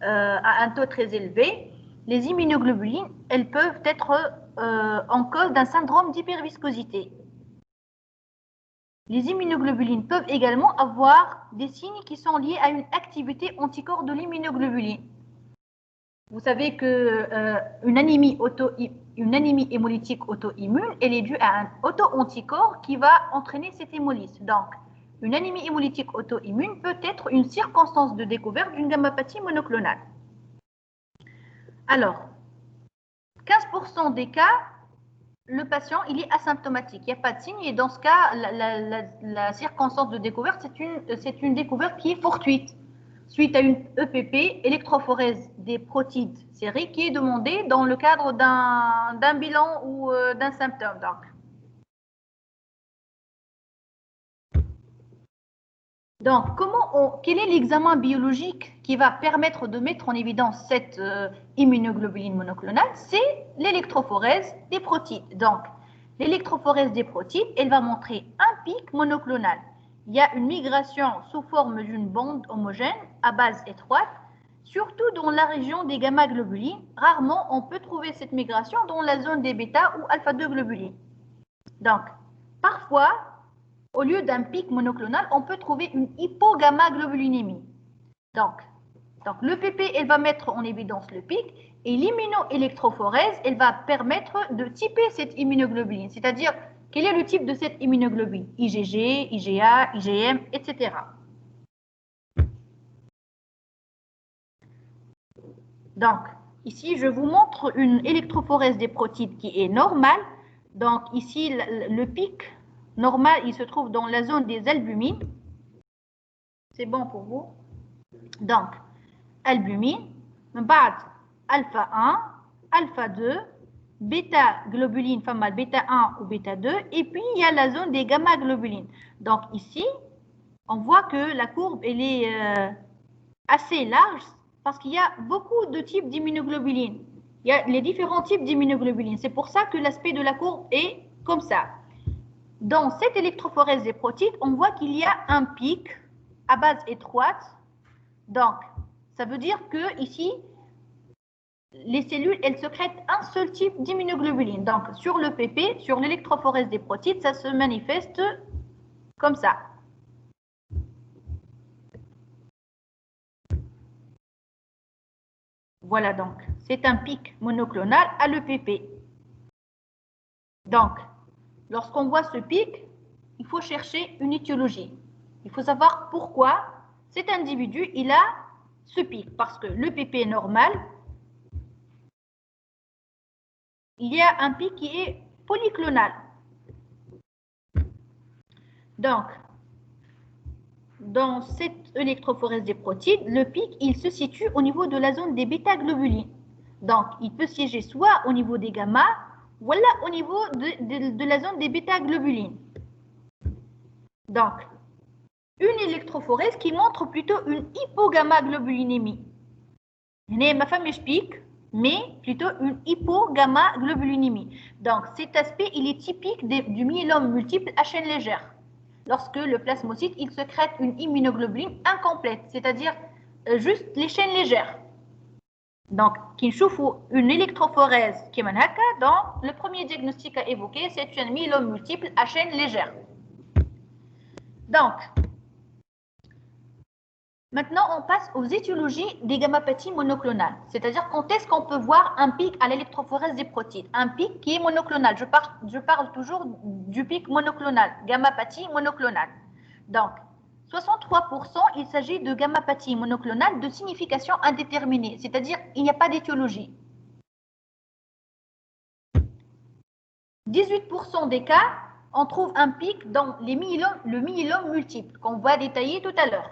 à un taux très élevé, les immunoglobulines, elles peuvent être en cause d'un syndrome d'hyperviscosité. Les immunoglobulines peuvent également avoir des signes qui sont liés à une activité anticorps de l'immunoglobuline. Vous savez qu'une anémie hémolytique auto-immune, elle est due à un auto-anticorps qui va entraîner cette hémolyse. Donc, une anémie hémolytique auto-immune peut être une circonstance de découverte d'une gammapathie monoclonale. Alors, 15% des cas, le patient il est asymptomatique, il n'y a pas de signe, et dans ce cas, la circonstance de découverte, c'est une découverte qui est fortuite, suite à une EPP, électrophorèse des protides sériques, qui est demandée dans le cadre d'un bilan ou d'un symptôme. Donc, quel est l'examen biologique qui va permettre de mettre en évidence cette immunoglobuline monoclonale? C'est l'électrophorèse des protides. Donc, l'électrophorèse des protides, elle va montrer un pic monoclonal. Il y a une migration sous forme d'une bande homogène à base étroite, surtout dans la région des gamma-globulines. Rarement, on peut trouver cette migration dans la zone des bêta ou alpha-2 globulines. Donc, parfois, au lieu d'un pic monoclonal, on peut trouver une hypogamma-globulinémie. Donc, le PP, elle va mettre en évidence le pic, et l'immunoélectrophorèse, elle va permettre de typer cette immunoglobuline, c'est-à-dire quel est le type de cette immunoglobuline, IgG, IgA, IgM, etc. Donc, ici, je vous montre une électrophorèse des protides qui est normale. Donc, ici, le pic normal, il se trouve dans la zone des albumines. C'est bon pour vous? Donc, albumine, alpha 1, alpha 2, bêta-globuline femelle bêta 1 ou bêta 2, et puis il y a la zone des gamma-globulines. Donc ici, on voit que la courbe elle est assez large parce qu'il y a beaucoup de types d'immunoglobulines. Il y a les différents types d'immunoglobulines. C'est pour ça que l'aspect de la courbe est comme ça. Dans cette électrophorèse des protides, on voit qu'il y a un pic à base étroite. Donc, ça veut dire que ici, les cellules, elles sécrètent un seul type d'immunoglobuline. Donc, sur le PP, sur l'électrophorèse des protides, ça se manifeste comme ça. Voilà donc, c'est un pic monoclonal à l'EPP. Donc, lorsqu'on voit ce pic, il faut chercher une étiologie. Il faut savoir pourquoi cet individu, il a ce pic. Parce que l'EPP est normal, il y a un pic qui est polyclonal. Donc, dans cette électrophorèse des protides, le pic, il se situe au niveau de la zone des bêta-globulines. Donc, il peut siéger soit au niveau des gamma, voilà au niveau de la zone des bêta-globulines. Donc, une électrophorèse qui montre plutôt une hypogamma-globulinémie. Ma femme est pic, mais plutôt une hypogamma-globulinémie. Donc, cet aspect, il est typique du myélome multiple à chaîne légère. Lorsque le plasmocyte, il sécrète une immunoglobuline incomplète, c'est-à-dire juste les chaînes légères. Donc, qui chauffe une électrophorèse qui est dans le premier diagnostic à évoquer, c'est un myélome multiple à chaîne légère. Donc, maintenant, on passe aux étiologies des gammapathies monoclonales. C'est-à-dire, quand est-ce qu'on peut voir un pic à l'électrophorèse des protides? Un pic qui est monoclonal. Je parle toujours du pic monoclonal, gammapathie monoclonale. Donc, 63%, il s'agit de gammapathie monoclonale de signification indéterminée. C'est-à-dire, il n'y a pas d'étiologie. 18% des cas, on trouve un pic dans le myélome multiple, qu'on va détailler tout à l'heure.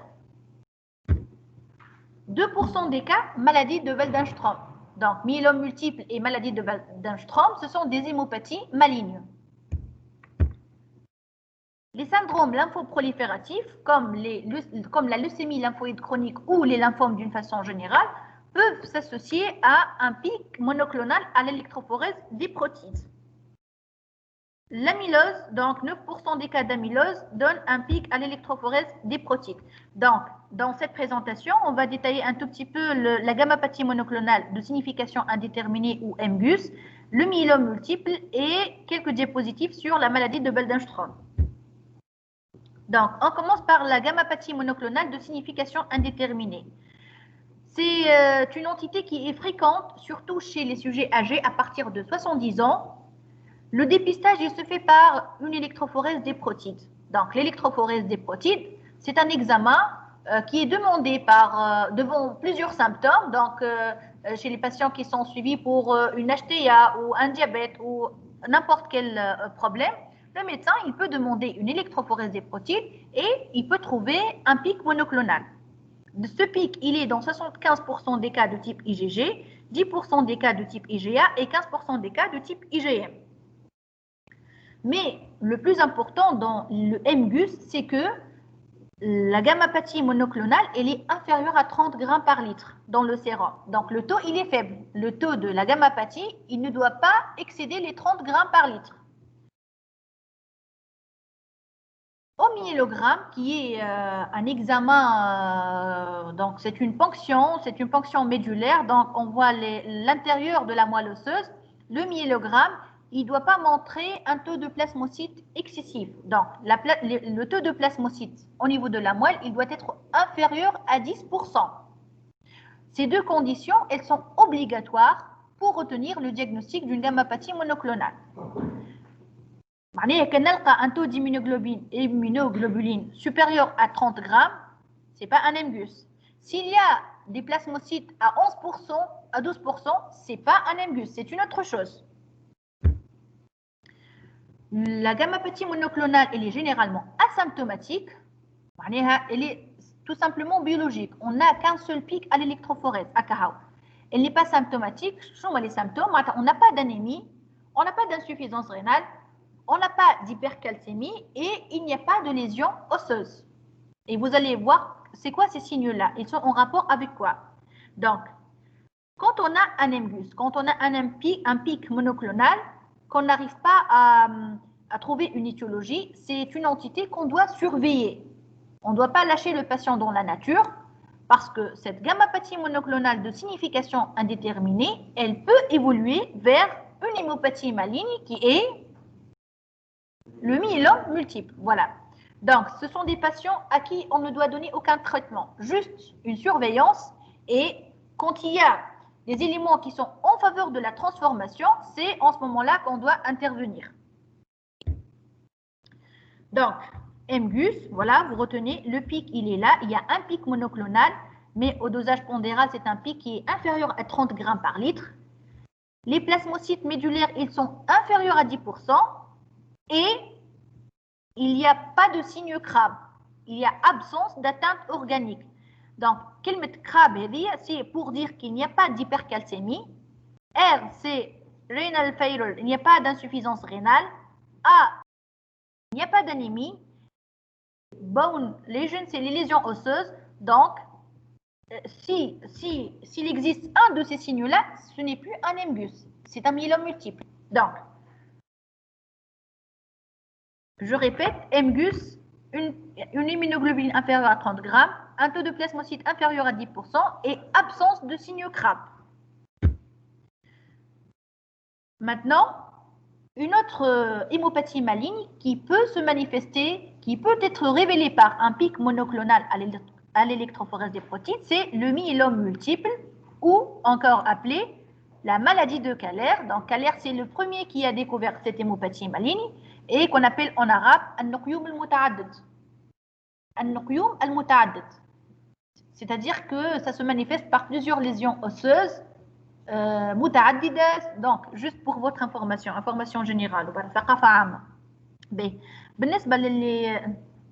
2% des cas, maladie de Waldenström. Donc, myélome multiple et maladie de Waldenström, ce sont des hémopathies malignes. Les syndromes lymphoprolifératifs, comme la leucémie lymphoïde chronique ou les lymphomes d'une façon générale, peuvent s'associer à un pic monoclonal à l'électrophorèse des protides. L'amylose, donc 9% des cas d'amylose donnent un pic à l'électrophorèse des protides. Donc, dans cette présentation, on va détailler un tout petit peu la gammapathie monoclonale de signification indéterminée ou MGUS, le myélome multiple et quelques diapositives sur la maladie de Waldenström. Donc, on commence par la gammapathie monoclonale de signification indéterminée. C'est une entité qui est fréquente, surtout chez les sujets âgés à partir de 70 ans. Le dépistage, il se fait par une électrophorèse des protides. Donc, l'électrophorèse des protides, c'est un examen qui est demandé devant plusieurs symptômes. Donc, chez les patients qui sont suivis pour une HTA ou un diabète ou n'importe quel problème, le médecin, il peut demander une électrophorèse des protides et il peut trouver un pic monoclonal. Ce pic, il est dans 75% des cas de type IgG, 10% des cas de type IgA et 15% des cas de type IgM. Mais le plus important dans le MGUS, c'est que la gammapathie monoclonale, elle est inférieure à 30 grammes par litre dans le sérum. Donc le taux, il est faible. Le taux de la gammapathie, il ne doit pas excéder les 30 grammes par litre. Au myélogramme, qui est un examen, donc c'est une ponction médulaire, donc on voit l'intérieur de la moelle osseuse. Le myélogramme, il ne doit pas montrer un taux de plasmocytes excessif. Donc, le taux de plasmocytes au niveau de la moelle, il doit être inférieur à 10%. Ces deux conditions, elles sont obligatoires pour retenir le diagnostic d'une gammapathie monoclonale. Un taux d'immunoglobuline supérieur à 30 grammes, ce n'est pas un MGUS. S'il y a des plasmocytes à 11%, à 12%, ce n'est pas un MGUS, c'est une autre chose. La gammapathie monoclonale, elle est généralement asymptomatique. Elle est tout simplement biologique. On n'a qu'un seul pic à l'électrophorèse, à Kahao. Elle n'est pas symptomatique. Ce sont les symptômes. On n'a pas d'anémie, on n'a pas d'insuffisance rénale, on n'a pas d'hypercalcémie et il n'y a pas de lésion osseuse. Et vous allez voir, c'est quoi ces signes-là? Ils sont en rapport avec quoi? Donc, quand on a un MGUS, quand on a un pic monoclonal, qu'on n'arrive pas à trouver une étiologie, c'est une entité qu'on doit surveiller. On ne doit pas lâcher le patient dans la nature parce que cette gammapathie monoclonale de signification indéterminée, elle peut évoluer vers une hémopathie maligne qui est le myélome multiple. Voilà. Donc, ce sont des patients à qui on ne doit donner aucun traitement, juste une surveillance. Et quand il y a des éléments qui sont en faveur de la transformation, c'est en ce moment-là qu'on doit intervenir. Donc, MGUS, voilà, vous retenez, le pic, il est là. Il y a un pic monoclonal, mais au dosage pondéral, c'est un pic qui est inférieur à 30 grammes par litre. Les plasmocytes médulaires, ils sont inférieurs à 10%. Et il n'y a pas de signe crabe. Il y a absence d'atteinte organique. Donc, kelmet crabe, c'est pour dire qu'il n'y a pas d'hypercalcémie. R, c'est renal failure, il n'y a pas d'insuffisance rénale. A, il n'y a pas d'anémie. Bone lesion, c'est les lésions osseuses. Donc, s'il existe un de ces signes-là, ce n'est plus un MGUS, c'est un myélome multiple. Donc, je répète, MGUS, une immunoglobuline inférieure à 30 grammes, un taux de plasmocyte inférieur à 10% et absence de signe crabe. Maintenant, une autre hémopathie maligne qui peut se manifester, qui peut être révélée par un pic monoclonal à l'électrophorèse des protides, c'est le myélome multiple ou encore appelé la maladie de Kaller. Donc, Kaller, c'est le premier qui a découvert cette hémopathie maligne et qu'on appelle en arabe al-nuqyum al-muta'addid. Al-nuqyum al-muta'addid. C'est-à-dire que ça se manifeste par plusieurs lésions osseuses متعددة. Donc, juste pour votre information générale, ثقافة عامة. بالنسبة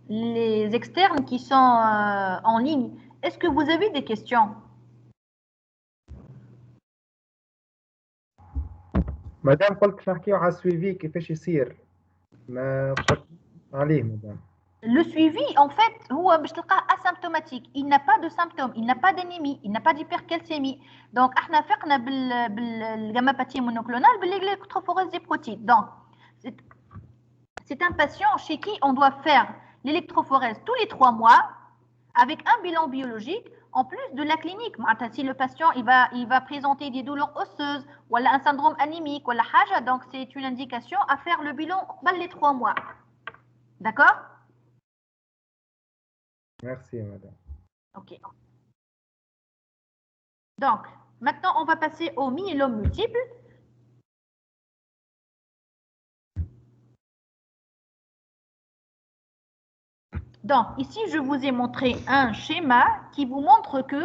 les externes qui sont en ligne, est-ce que vous avez des questions? مدام قلت نحكيو على السويفي كيفاش يصير ما قلت عليه مدام. Le suivi, en fait, هو باش تلقاه asymptomatique. Il n'a pas de symptômes, il n'a pas d'anémie, il n'a pas d'hypercalcémie. Donc, احنا فقنا بالgammapathie monoclonale بالélectrophorèse des protides. Donc, C'est un patient chez qui on doit faire l'électrophorèse tous les 3 mois avec un bilan biologique en plus de la clinique. Si le patient il va présenter des douleurs osseuses ou un syndrome anémique ou la haja, donc c'est une indication à faire le bilan les 3 mois. D'accord? Merci, madame. Ok. Donc, maintenant, on va passer au myélome multiple. Donc, ici, je vous ai montré un schéma qui vous montre que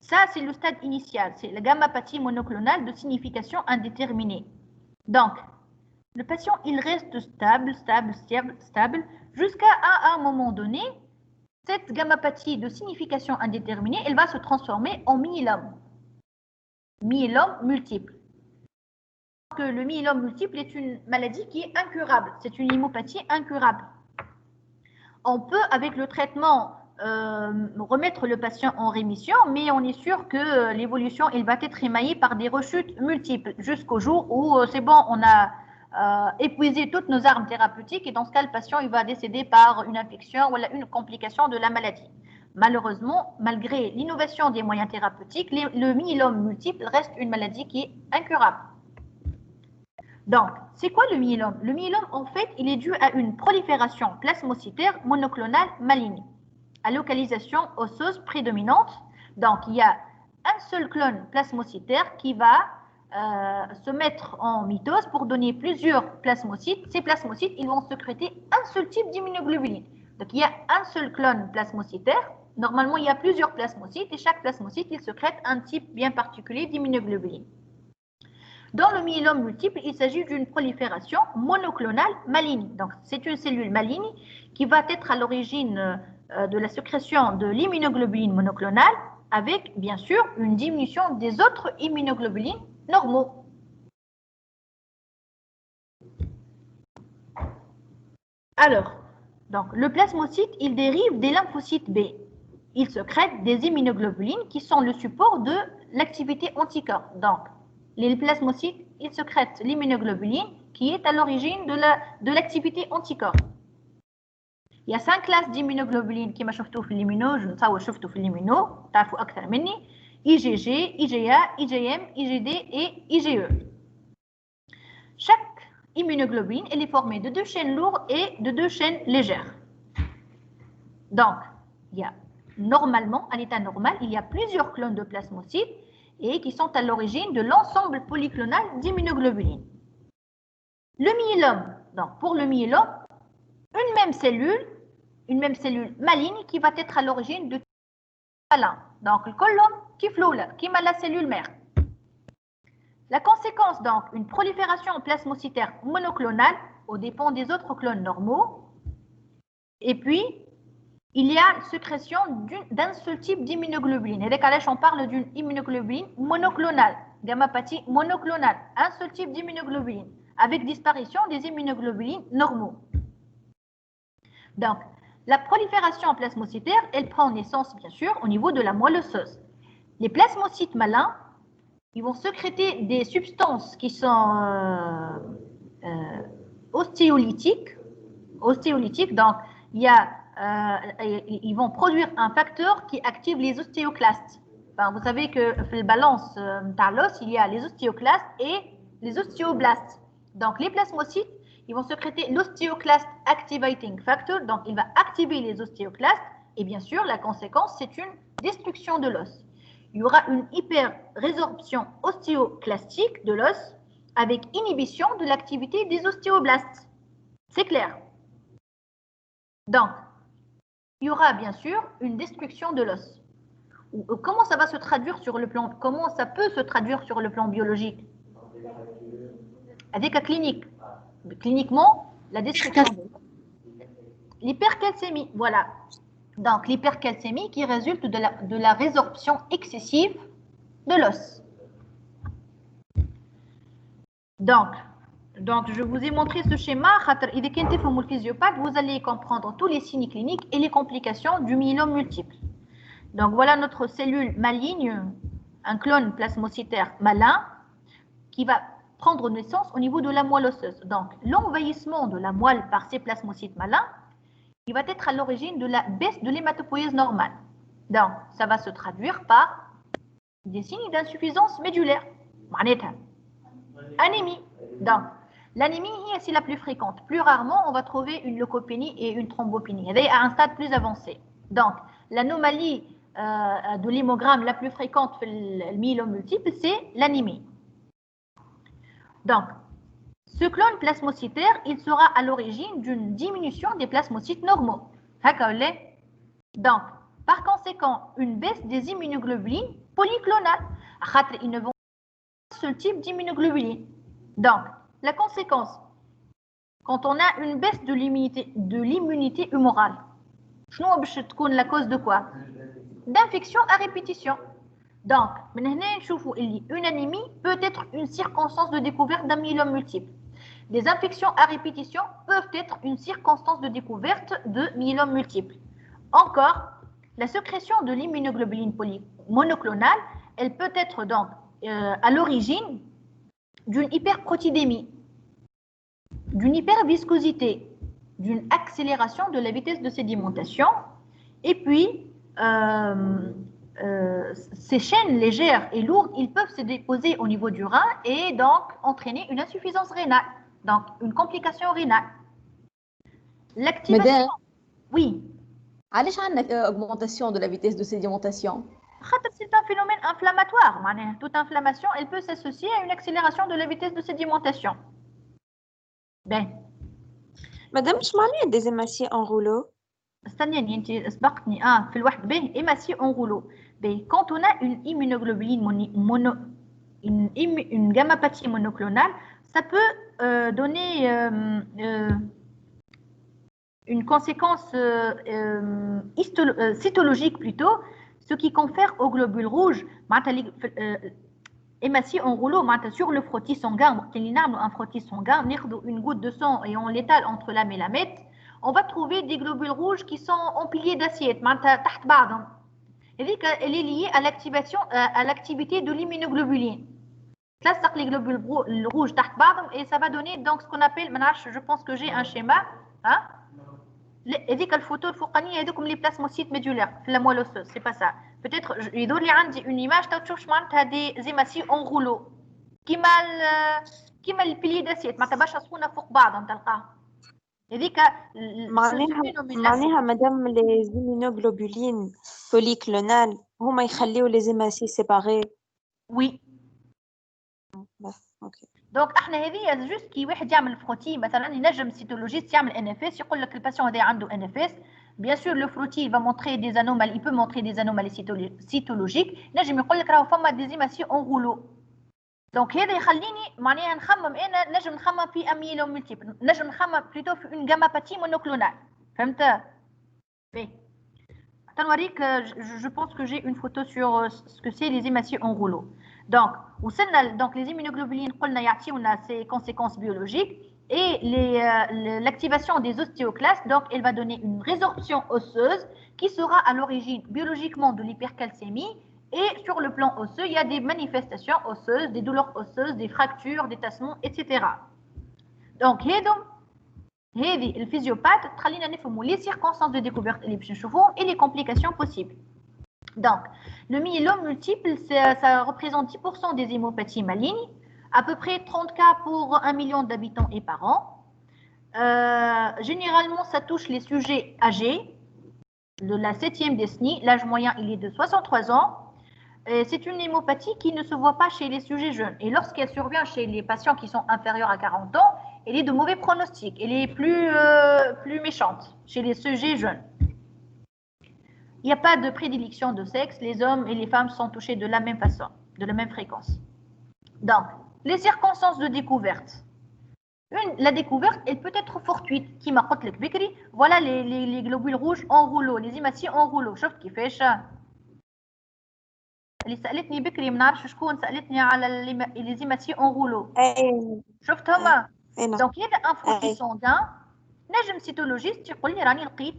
ça, c'est le stade initial. C'est la gammapathie monoclonale de signification indéterminée. Donc, le patient, il reste stable, jusqu'à un moment donné, cette gammapathie de signification indéterminée, elle va se transformer en myélome. Myélome multiple. Que le myélome multiple est une maladie qui est incurable. C'est une hémopathie incurable. On peut, avec le traitement, remettre le patient en rémission, mais on est sûr que l'évolution, elle va être émaillée par des rechutes multiples jusqu'au jour où c'est bon, on a épuisé toutes nos armes thérapeutiques et dans ce cas, le patient, il va décéder par une infection ou une complication de la maladie. Malheureusement, malgré l'innovation des moyens thérapeutiques, le myélome multiple reste une maladie qui est incurable. Donc, c'est quoi le myélome? Le myélome, en fait, il est dû à une prolifération plasmocytaire monoclonale maligne, à localisation osseuse prédominante. Donc, il y a un seul clone plasmocytaire qui va se mettre en mitose pour donner plusieurs plasmocytes. Ces plasmocytes, ils vont sécréter un seul type d'immunoglobuline. Donc, il y a un seul clone plasmocytaire. Normalement, il y a plusieurs plasmocytes et chaque plasmocyte, il sécrète un type bien particulier d'immunoglobuline. Dans le myélome multiple, il s'agit d'une prolifération monoclonale maligne. Donc, c'est une cellule maligne qui va être à l'origine de la sécrétion de l'immunoglobuline monoclonale avec, bien sûr, une diminution des autres immunoglobulines normaux. Alors, donc, le plasmocyte, il dérive des lymphocytes B. Il sécrète des immunoglobulines qui sont le support de l'activité anticorps. Donc, les plasmocytes, ils sécrètent l'immunoglobuline qui est à l'origine de l'activité anticorps. Il y a 5 classes d'immunoglobulines qui m'a شفتوا في l'immuno, je ne شفتوا في l'immuno, تعرفوا أكثر مني, IgG, IgA, IgM, IgD et IgE. Chaque immunoglobuline elle est formée de 2 chaînes lourdes et de 2 chaînes légères. Donc, il y a normalement, à l'état normal, il y a plusieurs clones de plasmocytes et qui sont à l'origine de l'ensemble polyclonal d'immunoglobulines. Le myélome, donc pour le myélome, une même cellule maligne qui va être à l'origine de malin. Donc le colon qui floule, qui m'a la cellule mère. La conséquence, donc, une prolifération plasmocytaire monoclonale aux dépens des autres clones normaux. Et puis, il y a sécrétion d'un seul type d'immunoglobuline. Et là, on parle d'une immunoglobuline monoclonale, gammapathie monoclonale, un seul type d'immunoglobuline, avec disparition des immunoglobulines normaux. Donc, la prolifération plasmocytaire, elle prend naissance, bien sûr, au niveau de la moelle osseuse. Les plasmocytes malins, ils vont sécréter des substances qui sont ostéolytiques. Donc, ils vont produire un facteur qui active les ostéoclastes. Enfin, vous savez que dans la balance de l'os, il y a les ostéoclastes et les ostéoblastes. Donc, les plasmocytes, ils vont sécréter l'ostéoclast activating factor. Donc, il va activer les ostéoclastes. Et bien sûr, la conséquence, c'est une destruction de l'os. Il y aura une hyperrésorption ostéoclastique de l'os avec inhibition de l'activité des ostéoblastes. C'est clair. Donc, il y aura bien sûr une destruction de l'os. Comment ça va se traduire sur le plan, comment ça peut se traduire sur le plan biologique? Avec la clinique. Cliniquement, la destruction de l'os. L'hypercalcémie, voilà. Donc, l'hypercalcémie qui résulte de la résorption excessive de l'os. Donc, je vous ai montré ce schéma. Vous allez comprendre tous les signes cliniques et les complications du myélome multiple. Donc, voilà notre cellule maligne, un clone plasmocytaire malin, qui va prendre naissance au niveau de la moelle osseuse. Donc, l'envahissement de la moelle par ces plasmocytes malins, il va être à l'origine de la baisse de l'hématopoïèse normale. Donc, ça va se traduire par des signes d'insuffisance médulaire. Anémie. Donc, l'anémie, c'est la plus fréquente. Plus rarement, on va trouver une leucopénie et une thrombopénie. Elle est à un stade plus avancé. Donc, l'anomalie de l'hémogramme la plus fréquente dans le myélome multiple, c'est l'anémie. Donc, ce clone plasmocytaire, il sera à l'origine d'une diminution des plasmocytes normaux. Donc, par conséquent, une baisse des immunoglobulines polyclonales. Ils ne vont pas un seul type d'immunoglobulines. Donc, la conséquence, quand on a une baisse de l'immunité humorale, la cause de quoi? D'infection à répétition. Donc, une anémie peut être une circonstance de découverte d'un myélome multiple. Les infections à répétition peuvent être une circonstance de découverte de myélome multiple. Encore, la sécrétion de l'immunoglobuline monoclonale, elle peut être donc à l'origine d'une hyperprotidémie, d'une hyperviscosité, d'une accélération de la vitesse de sédimentation, et puis ces chaînes légères et lourdes, ils peuvent se déposer au niveau du rein et donc entraîner une insuffisance rénale, donc une complication rénale. L'activation. Oui. علاش عندنا augmentation de la vitesse de sédimentation? C'est un phénomène inflammatoire. Toute inflammation, elle peut s'associer à une accélération de la vitesse de sédimentation. Ben. Madame, je m'en des hématies en rouleau. استني انت سبقتني في الواحد به hématie en rouleau. Ben, quand on a une immunoglobuline une gammapathie monoclonale, ça peut donner une conséquence cytologique plutôt, ce qui confère aux globules rouges hématie en rouleau sur le frottis sanguin. Un frottis sanguin, une goutte de sang et on l'étale entre la mélamètre, on va trouver des globules rouges qui sont empilés d'assiette. Elle est liée à l'activité de l'immunoglobuline. Les globules rouges et ça va donner donc ce qu'on appelle, je pense que j'ai un schéma. Hein? هذيك الفوتو الفوقانيه هذوكم لي بلاسموسيت ميدولير في لا موال اوسوس سي با سا بيتيتر يدور لي عندي اون ايماج تشوفش معناتها دي زيماسي اون رولو كيما البيلي داسيت معناتها برشا سخونه فوق بعضهم تلقاهم هذيك معناها مدام لي زيمينوغلوبولين بوليكلونال هما يخليو لي زيماسي سيباري. وي اوكي. دونك احنا هذه جوست كي واحد يعمل فروتي مثلا ينجم سيتولوجيست يعمل ان اف اس يقول لك الباسيون هذا عنده ان اف اس بيان سور لو فروتي va montrer des anomalies il peut montrer des anomalies cytologiques نجم يقول لك راهو فما ديزيماسي اون غولو دونك هذا يخليني معناها نخمم انا نجم نخمم في اميلو ملتيبل نجم نخمم بلوتو في اون جاماباتي مونوكلونال فهمت بي تنوريك je pense que j'ai une photo sur ce que c'est les hématies en rouleau. Donc, les immunoglobulines, on a ces conséquences biologiques et l'activation des ostéoclastes, donc elle va donner une résorption osseuse qui sera à l'origine biologiquement de l'hypercalcémie et sur le plan osseux, il y a des manifestations osseuses, des douleurs osseuses, des fractures, des tassements, etc. Donc, هذه الفيزيوباث تخلينا نفهموا les circonstances de découverte اللي باش نشوفوهم et les complications possibles. Donc, le myélome multiple, ça représente 10% des hémopathies malignes, à peu près 30 cas pour 1 million d'habitants et par an. Généralement, ça touche les sujets âgés, de la 7e décennie. L'âge moyen, il est de 63 ans. C'est une hémopathie qui ne se voit pas chez les sujets jeunes. Et lorsqu'elle survient chez les patients qui sont inférieurs à 40 ans, elle est de mauvais pronostic. Elle est plus méchante chez les sujets jeunes. Il n'y a pas de prédilection de sexe, les hommes et les femmes sont touchés de la même façon, de la même fréquence. Donc, les circonstances de découverte. La découverte, elle peut être fortuite. Qui m'a dit le Bikri, voilà les globules rouges en rouleau, les hématies en rouleau. شفت كيفاش؟ اللي سألتني بكري ما نعرفش شكون سألتني على les hématies en rouleau. شفتهم؟ Donc, il y a un frottis sanguin. نجم سيتولوجيست يقول لي راني لقيت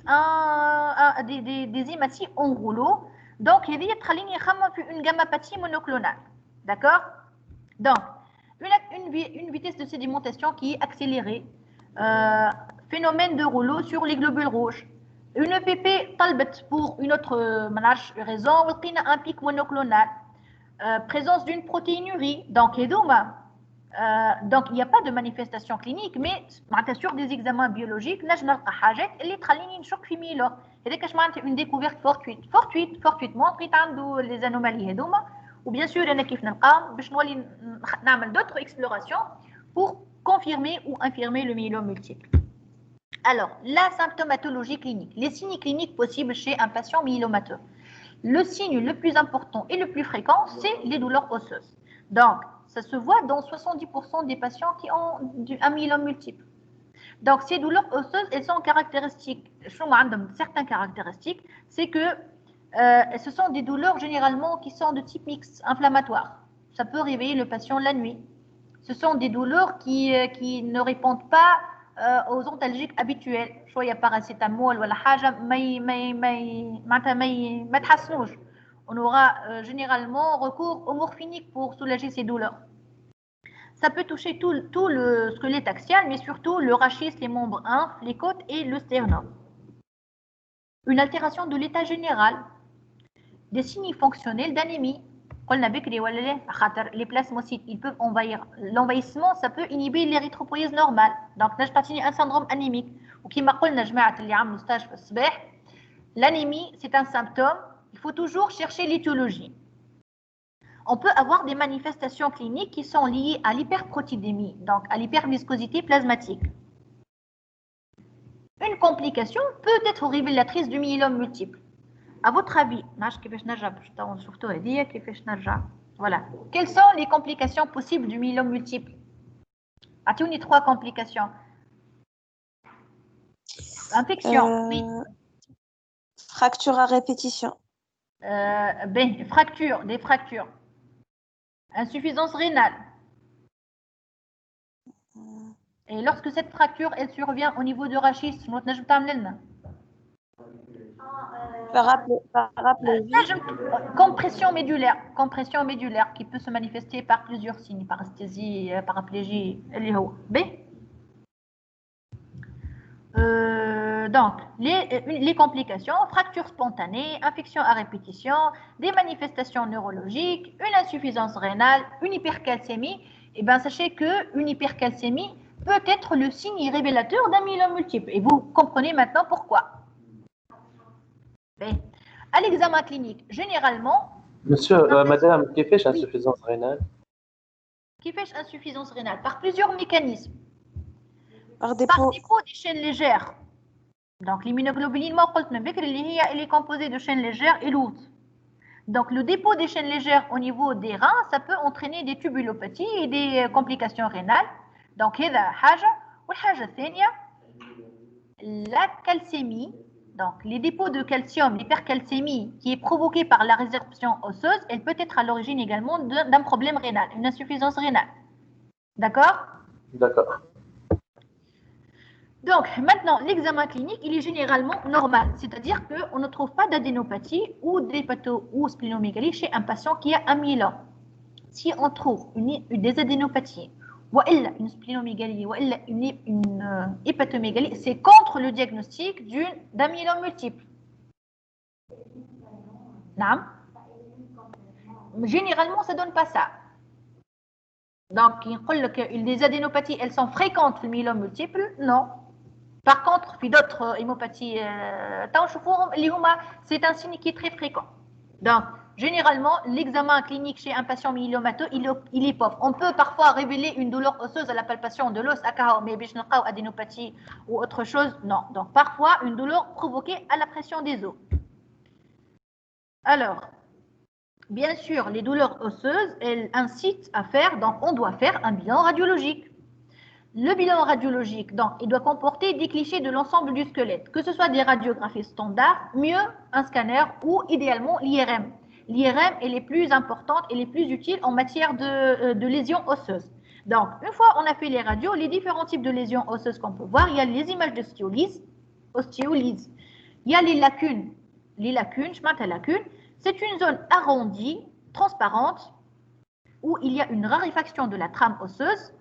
دي زيماتي اون غولو دونك هذه تخليني نخمم في اون جاماباتي مونوكلونال داكور دونك Une vitesse de sédimentation qui est accélérée. Phénomène de rouleau sur les globules rouges. Une EPP talbet pour une autre raison, un pic monoclonal. Présence d'une protéinurie. Donc, il n'y a pas de manifestation clinique, mais sur des examens biologiques, nous avons une découverte fortuitement, les anomalies. Ou bien sûr, d'autres explorations pour confirmer ou infirmer le myélome multiple. Alors, la symptomatologie clinique, les signes cliniques possibles chez un patient myélomateux. Le signe le plus important et le plus fréquent, c'est les douleurs osseuses. Donc, ça se voit dans 70% des patients qui ont un myélome multiple. Donc, ces douleurs osseuses, elles sont caractéristiques. Certaines caractéristiques, c'est que ce sont des douleurs généralement qui sont de type mixte, inflammatoire. Ça peut réveiller le patient la nuit. Ce sont des douleurs qui ne répondent pas aux antalgiques habituels. شويه paracétamol ولا حاجه ما تحسنوش. On aura généralement recours aux morphiniques pour soulager ces douleurs. Ça peut toucher tout le squelette axial, mais surtout le rachis, les membres infres, les côtes et le sternum. Une altération de l'état général, des signes fonctionnels d'anémie. Les plasmocytes, ils peuvent envahir. L'envahissement, ça peut inhiber l'érythropoïèse normale. Donc, un syndrome anémique. L'anémie, c'est un symptôme. Il faut toujours chercher l'étiologie. On peut avoir des manifestations cliniques qui sont liées à l'hyperprotidémie, donc à l'hyperviscosité plasmatique. Une complication peut être révélatrice du myélome multiple. À votre avis, voilà. Quelles sont les complications possibles du myélome multiple? As-tu 3 complications? Infection, oui. Fracture à répétition. Des fractures. Insuffisance rénale. Et lorsque cette fracture, elle survient au niveau du rachis, compression médulaire qui peut se manifester par plusieurs signes, paresthésie, paraplégie, B. Donc, les complications, fractures spontanées, infection à répétition, des manifestations neurologiques, une insuffisance rénale, une hypercalcémie. Et bien, sachez qu'une hypercalcémie peut être le signe révélateur d'un myélome multiple. Et vous comprenez maintenant pourquoi. Bien. À l'examen clinique, généralement... Monsieur, madame, qui fait insuffisance rénale? Qui fait insuffisance rénale? Par plusieurs mécanismes. Par dépôt des chaînes légères. Donc, l'immunoglobuline, elle est composée de chaînes légères et lourdes. Donc, le dépôt des chaînes légères au niveau des reins, ça peut entraîner des tubulopathies et des complications rénales. Donc, la calcémie, donc les dépôts de calcium, l'hypercalcémie qui est provoquée par la résorption osseuse, elle peut être à l'origine également d'un problème rénal, une insuffisance rénale. D'accord? D'accord. Donc, maintenant, l'examen clinique, il est généralement normal, c'est-à-dire qu'on ne trouve pas d'adénopathie ou d'hépato ou splénomégalie chez un patient qui a un myélome. Si on trouve des adénopathies, ou une splénomégalie, ou une hépatomégalie, c'est contre le diagnostic d'un myélome multiple. Non? Généralement, ça ne donne pas ça. Donc, les adénopathies, elles sont fréquentes dans le myélome multiple? Non. Par contre, puis d'autres hémopathies, c'est un signe qui est très fréquent. Donc, généralement, l'examen clinique chez un patient myélomateux, il est pauvre. On peut parfois révéler une douleur osseuse à la palpation de l'os, mais adénopathie ou autre chose, non. Donc, parfois, une douleur provoquée à la pression des os. Alors, bien sûr, les douleurs osseuses, elles incitent à faire, donc on doit faire un bilan radiologique. Le bilan radiologique, donc, il doit comporter des clichés de l'ensemble du squelette, que ce soit des radiographies standards, mieux un scanner ou idéalement l'IRM. L'IRM est les plus importantes et les plus utiles en matière de lésions osseuses. Donc, une fois on a fait les radios, les différents types de lésions osseuses qu'on peut voir, il y a les images de ostéolyse. Il y a les lacunes. Les lacunes, je m'appelle lacune, c'est une zone arrondie, transparente, où il y a une raréfaction de la trame osseuse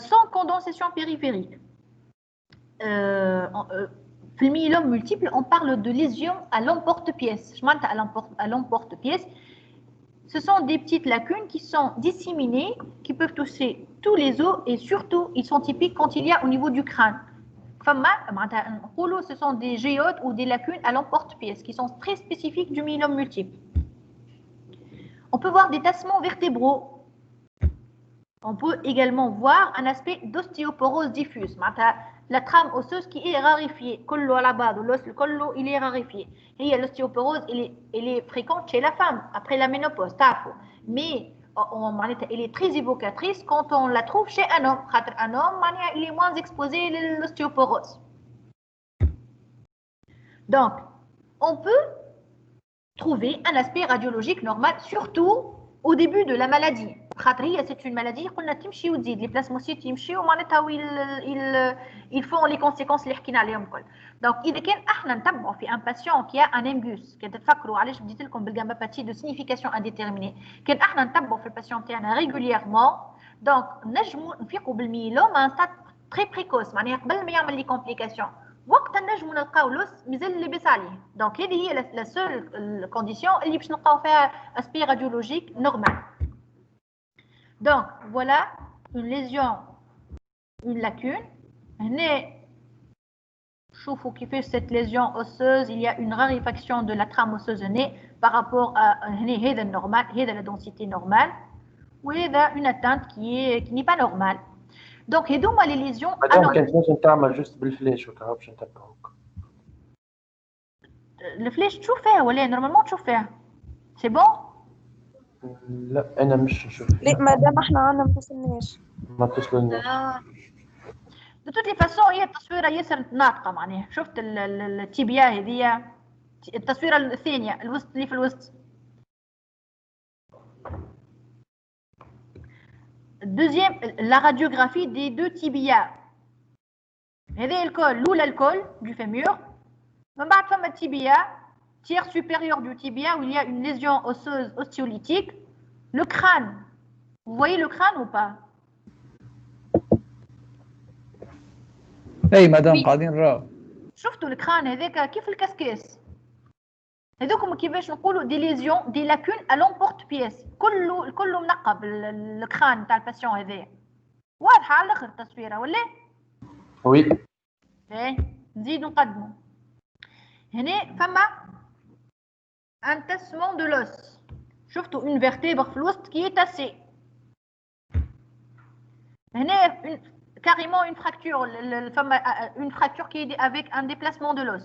sans condensation périphérique. في الميلome multiple, on parle de lésions à l'emporte-pièce. Je m'entends à l'emporte-pièce. Ce sont des petites lacunes qui sont disséminées, qui peuvent toucher tous les os et surtout, ils sont typiques quand il y a au niveau du crâne. Ce sont des géodes ou des lacunes à l'emporte-pièce qui sont très spécifiques du myélome multiple. On peut voir des tassements vertébraux. On peut également voir un aspect d'ostéoporose diffuse. La trame osseuse qui est raréfiée. À la base, l'os, il est raréfié. Et l'ostéoporose, elle est fréquente chez la femme après la ménopause. Mais elle est très évocatrice quand on la trouve chez un homme. Un homme, il est moins exposé à l'ostéoporose. Donc, on peut trouver un aspect radiologique normal, surtout au début de la maladie. C'est une maladie qu'on a timchi ou dit les plasmocytes timchi ou ils font les conséquences اللي حكينا عليهم كل. Donc إذا كان احنا نتبعوا في un patient qui a un imbus كي تتفكروا علاش بديت لكم بالجامباpathie de signification indéterminée كان احنا نتبعوا في الباسيون تاعنا régulièrement donc نجموا نفيقوا بالميلوم à un stade très précoce معناها قبل ما يعمل لي complications وقت نجموا نلقاو لوس مازال لاباس عليه. Donc هذه هي la seule condition اللي باش نلقاو فيها aspect radiologique normal. Donc, voilà une lésion, une lacune. Choufou qui fait cette lésion osseuse, il y a une raréfaction de la trame osseuse nez par rapport à la densité normale, ou une atteinte qui n'est pas normale. Donc, les lésions. Madame, كان تعمل juste بالفلاش وكهرب باش نتبعوك. Le flèche تشوف فيها ولا normalement تشوف فيها. C'est bon? لا انا مش نشوف. لا مادام احنا عندنا ما تصلناش. ما تصلناش. De toutes les façons هي التصويره ياسر ناطقه معناها شفت التيبيا هذه التصويره الثانيه الوسط اللي في الوسط. Deuxième, la radiographie des deux tibias. هذا الكل الاولى الكل du fémur. من بعد فما التيبيا tiers supérieur du tibia où il y a une lésion osseuse ostéolytique. Le crâne. Vous voyez le crâne ou pas? اي مدام قاعدين نراو. شفتوا الكران هذاك كيف الكسكاس. هذوكم كيفاش نقولوا دي ليزيون دي لاكون à l'emporte-pièce. كله منقب الكران تاع الباسيون هذايا. واضحه على الاخر التصويره ولا؟ وي. باهي نزيدوا نقدموا. هنا فما un tassement de l'os. شفتوا une vertèbre في الوسط qui est tassée. هنا carrément une fracture, une fracture qui est avec un déplacement de l'os.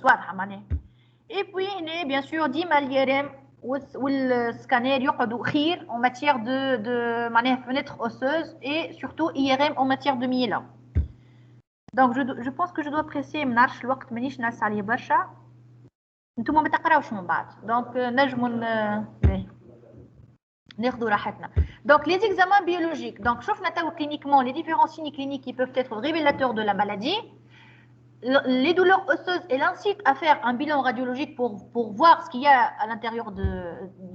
Et puis, bien sûr, ديما اليرم والسكانير يقعدوا خير en matière de fenêtre osseuse et surtout IRM en matière de myélome. Donc, je pense que je dois presser ما نعرفش الوقت مانيش ناس عليه برشا. انتم ما تقراوش من بعد. Donc, نجموا ناخذوا راحتنا. Donc les examens biologiques. Donc شفنا تو cliniquement les différents signes cliniques qui peuvent être révélateurs de la maladie. Les douleurs osseuses, elles incitent à faire un bilan radiologique pour voir ce qu'il y a à l'intérieur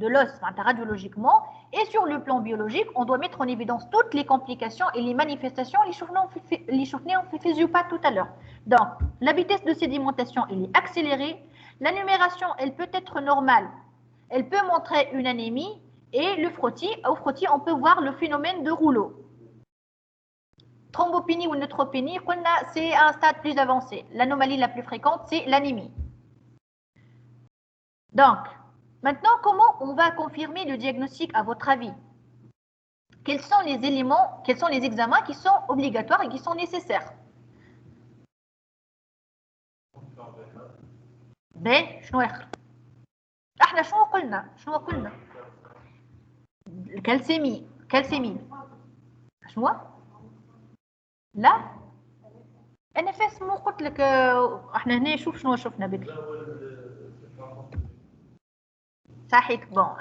de l'os radiologiquement. Et sur le plan biologique, on doit mettre en évidence toutes les complications et les manifestations. Les chauffements, on fait pas tout à l'heure. Donc la vitesse de sédimentation, elle est accélérée. La numération, elle peut être normale. Elle peut montrer une anémie. Et le frottis, au frottis, on peut voir le phénomène de rouleau. Thrombopénie ou neutropénie, c'est un stade plus avancé. L'anomalie la plus fréquente, c'est l'anémie. Donc, maintenant, comment on va confirmer le diagnostic à votre avis? Quels sont les éléments, quels sont les examens qui sont obligatoires et qui sont nécessaires? Ben, شنو آخر؟ احنا شنو قلنا؟ الكالسيمي شنو؟ لا انا فاس مو قلت لك احنا هنا شوف شنو شفنا بكري صحيح بون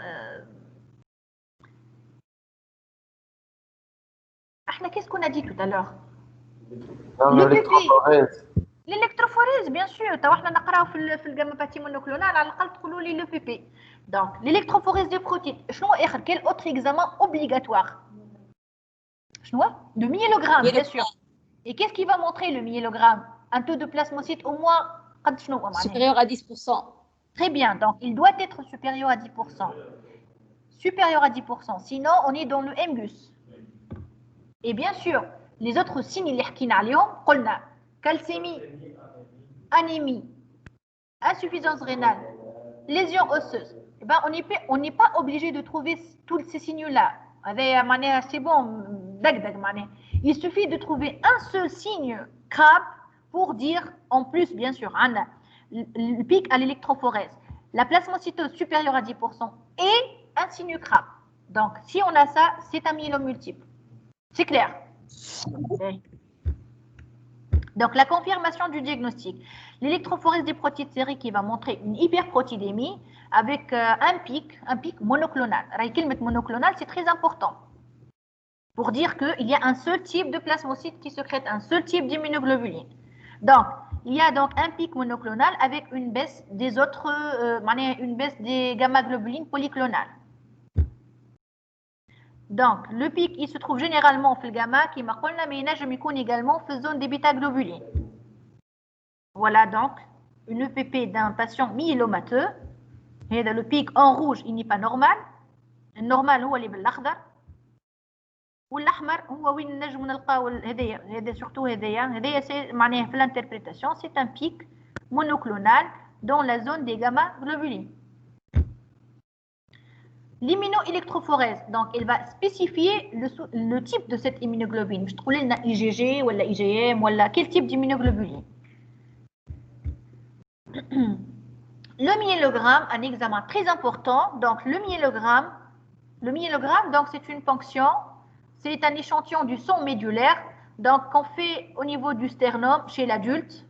احنا كيس كنا دي tout à l'heure l'électrophorèse bien sûr تو احنا نقراو في الجامباثي مونوكلونال على الاقل تقولوا لي لو بي بي Donc, l'électrophorèse des protides. Quel autre examen obligatoire? Le myélogramme, bien sûr. Et qu'est-ce qui va montrer le myélogramme? Un taux de plasmocyte au moins supérieur à 10%. Très bien, donc il doit être supérieur à 10%. Supérieur à 10%, sinon on est dans le MGUS. Et bien sûr, les autres signes, calcémie, anémie, insuffisance rénale, lésion osseuse. Eh ben, on n'est pas obligé de trouver tous ces signes-là. C'est bon, il suffit de trouver un seul signe crabe pour dire, en plus, bien sûr, le pic à l'électrophorèse, la plasmocytose supérieure à 10% et un signe crabe. Donc, si on a ça, c'est un myélome multiple. C'est clair? Okay. Donc, la confirmation du diagnostic. L'électrophorèse des protides sériques qui va montrer une hyperprotidémie avec un pic monoclonal. Le monoclonal, c'est très important pour dire qu'il y a un seul type de plasmocyte qui sécrète un seul type d'immunoglobuline. Donc, il y a donc un pic monoclonal avec une baisse des autres, une baisse des gamma-globulines polyclonales. Donc, le pic, il se trouve généralement dans le gamma, qui m'a dit, mais il y également dans la zone des bêta-globulines. Voilà donc une EPP d'un patient myélomateux. Et le pic en rouge, il n'est pas normal. Le normal, c'est l'akhdar. والأحمر هو وين نجم نلقاو هذا surtout هذايا c'est معناه في l'interprétation c'est un pic monoclonal dans la zone des gamma globulines. L'immunoélectrophorèse, donc elle va spécifier le type de cette immunoglobuline. Je trouve لنا IgG ou IgM ou quel type d'immunoglobuline. Le myélogramme, un examen très important. Donc le myélogramme donc c'est une ponction. C'est un échantillon du sang médulaire, donc qu'on fait au niveau du sternum chez l'adulte.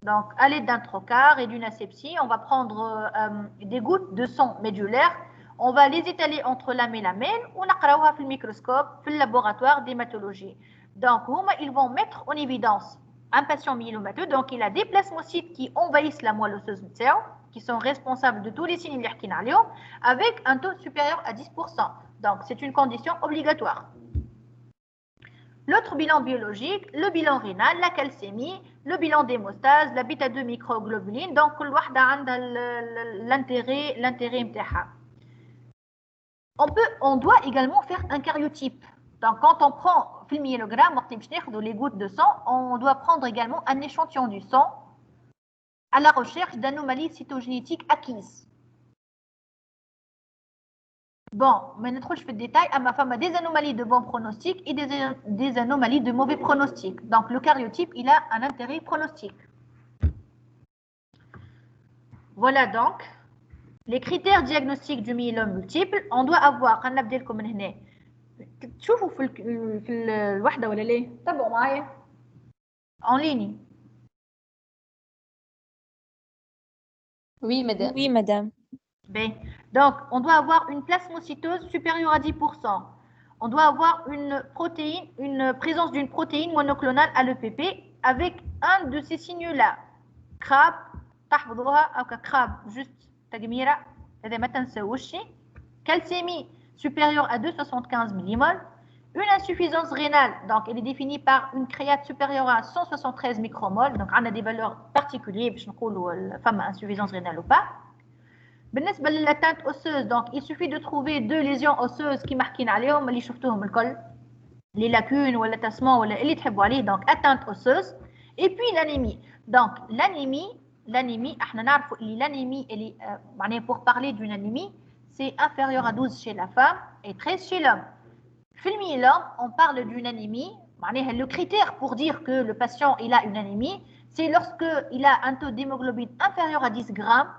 Donc, à l'aide d'un trocar et d'une asepsie, on va prendre des gouttes de sang médulaire, on va les étaler entre lamelle et lamelle, ou on va dans le microscope, dans le laboratoire d'hématologie. Donc, ils vont mettre en évidence un patient myélomateux, donc il a des plasmocytes qui envahissent la moelle osseuse, qui sont responsables de tous les signes avec un taux supérieur à 10%. Donc, c'est une condition obligatoire. L'autre bilan biologique, le bilan rénal, la calcémie, le bilan d'hémostase, la bêta-2 microglobuline. Donc, l'intérêt MTH. On doit également faire un karyotype. Donc, quand on prend le myélogramme, les gouttes de sang, on doit prendre également un échantillon du sang à la recherche d'anomalies cytogénétiques acquises. Bon, mais ne trop je fais de détails. À ma femme a des anomalies de bon pronostic et des anomalies de mauvais pronostic. Donc, le karyotype, il a un intérêt pronostic. Voilà donc les critères diagnostiques du myélome multiple. On doit avoir un abdel comme هنا. تشوفوا في الوحدة ولا ليه؟ تابعوا معايا. En ligne. Oui, madame. Oui, madame. Bien. Donc, on doit avoir une plasmocytose supérieure à 10%. On doit avoir une présence d'une protéine monoclonale à l'EPP avec un de ces signes-là. CRAB, CRAB, juste تجميرة هذا ما تنساوش. Calcémie supérieure à 2,75 mmol. Une insuffisance rénale, donc elle est définie par une créate supérieure à 173 micromol. Donc, on a des valeurs particulières, je ne sais pas insuffisance rénale ou pas. بالنسبة للاتteinte osseuse, donc il suffit de trouver deux lésions osseuses qui marquent عليهم اللي شفتوهم الكل les lacunes ou l'attassement ou اللي تحبوا عليه, donc atteinte osseuse. Et puis l'anémie. Donc l'anémie احنا نعرفوا اللي l'anémie اللي معناها pour parler d'une anémie c'est inférieur à 12 chez la femme et 13 chez l'homme. في الميلوم on parle d'une anémie معناها le critère pour dire que le patient il a une anémie c'est lorsque il a un taux d'hémoglobine inférieur à 10 grammes.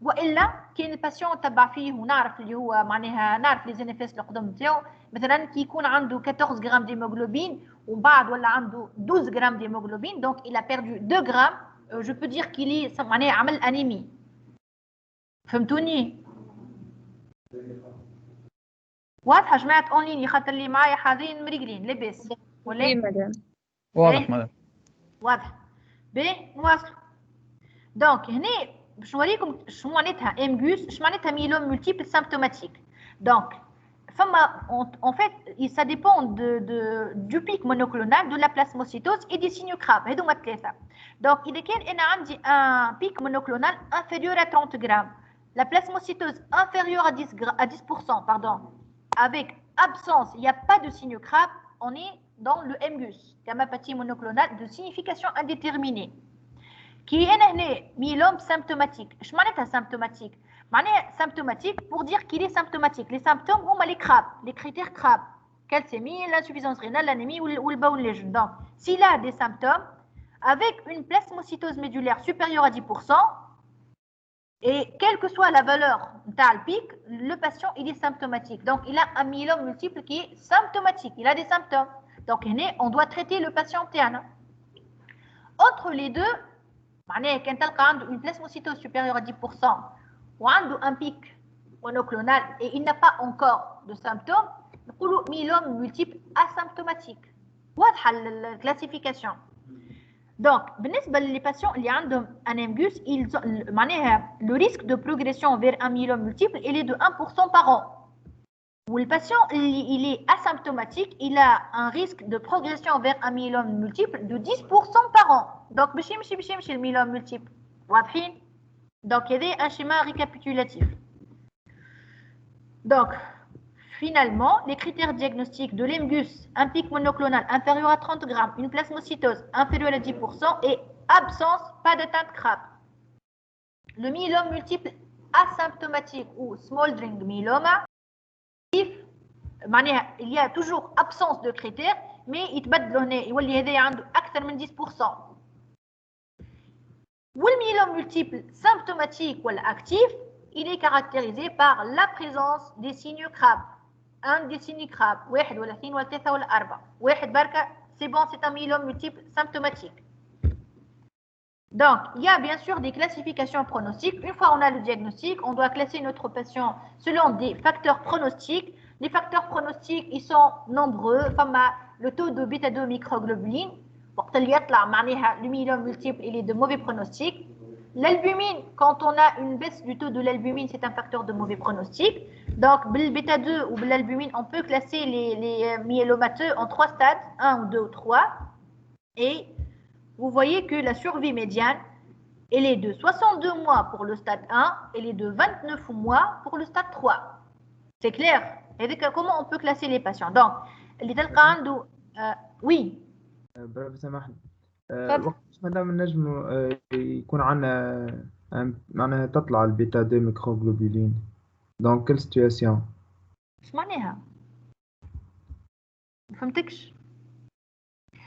والا كاين الباسيون تبع فيه ونعرف اللي هو معناها نعرف لي زينيفيس القدم نتاعو مثلا كي يكون عنده 14 غرام ديموغلوبين ومن بعد ولا عنده 12 غرام ديموغلوبين دونك il a perdu 2 غرام je peux dire qu'il est معناها عمل انيمي. فهمتوني؟ واضحه جماعه اون لين خاطر اللي معايا حاضرين مريقلين لاباس ولا؟ Oui, madame. واضح مدام. واضح. باهي نواصلوا. دونك هنا باش نوريكم شنو معناتها MGUS, شنو معناتها myélome multiple symptomatique. Donc, en fait, ça dépend du pic monoclonal, de la plasmocytose et des signes Krabbe. هذوما ثلاثة. Donc, إذا كان أنا عندي un pic monoclonal inférieur à 30 grammes, la plasmocytose inférieure à 10%, pardon, avec absence, il n'y a pas de signe Krabbe, on est dans le MGUS, gammapathie monoclonale de signification indéterminée. Qui est un myélome symptomatique. Je m'en symptomatique. Symptomatique pour dire qu'il est symptomatique. Les symptômes, les Krabbe, les critères Krabbe. Calcémie, l'insuffisance rénale, l'anémie ou le Bowel lesion. Donc, s'il a des symptômes, avec une plasmocytose médulaire supérieure à 10%, et quelle que soit la valeur de pic, le patient il est symptomatique. Donc, il a un myélome multiple qui est symptomatique. Il a des symptômes. Donc, on doit traiter le patient terne. Entre les deux, quand il a une plasmocytose supérieure à 10% ou un pic monoclonal et il n'a pas encore de symptômes, on appelle myélome multiple asymptomatique. واضحة الكلاسيفيكاسيون. Donc, les patients qui ont un MGUS, le risque de progression vers un myélome multiple il est de 1% par an. Ou le patient il est asymptomatique, il a un risque de progression vers un myélome multiple de 10% par an. Donc, le myélome multiple. Donc, il y a un schéma récapitulatif. Donc, finalement, les critères diagnostiques de l'MGUS, un pic monoclonal inférieur à 30 grammes, une plasmocytose inférieure à 10% et absence, pas d'atteinte Krabbe. Le myélome multiple asymptomatique ou smoldering myéloma, il y a toujours absence de critères, mais il y a plus de 10%. Le myélome multiple symptomatique ou actif, il est caractérisé par la présence des signes Krabbe. Un des signes Krabbe, c'est bon, c'est un myélome multiple symptomatique. Donc, il y a bien sûr des classifications pronostiques. Une fois on a le diagnostic, on doit classer notre patient selon des facteurs pronostiques. Les facteurs pronostiques, ils sont nombreux. Le taux de bêta-2 microglobuline, le myélome multiple, il est de mauvais pronostic. L'albumine, quand on a une baisse du taux de l'albumine, c'est un facteur de mauvais pronostic. Donc, le bêta-2 ou l'albumine, on peut classer les myélomateux en 3 stades, 1 ou 2 ou 3. Et vous voyez que la survie médiane, elle est de 62 mois pour le stade 1, elle est de 29 mois pour le stade 3. C'est clair? Et comment on peut classer les patients? Donc, oui. سامحني وقت مادام النجم يكون عندنا معناها تطلع البيتا 2 ميكروغلوبولين دونك كل سيتوياسيون ايش معناها؟ ما فهمتكش.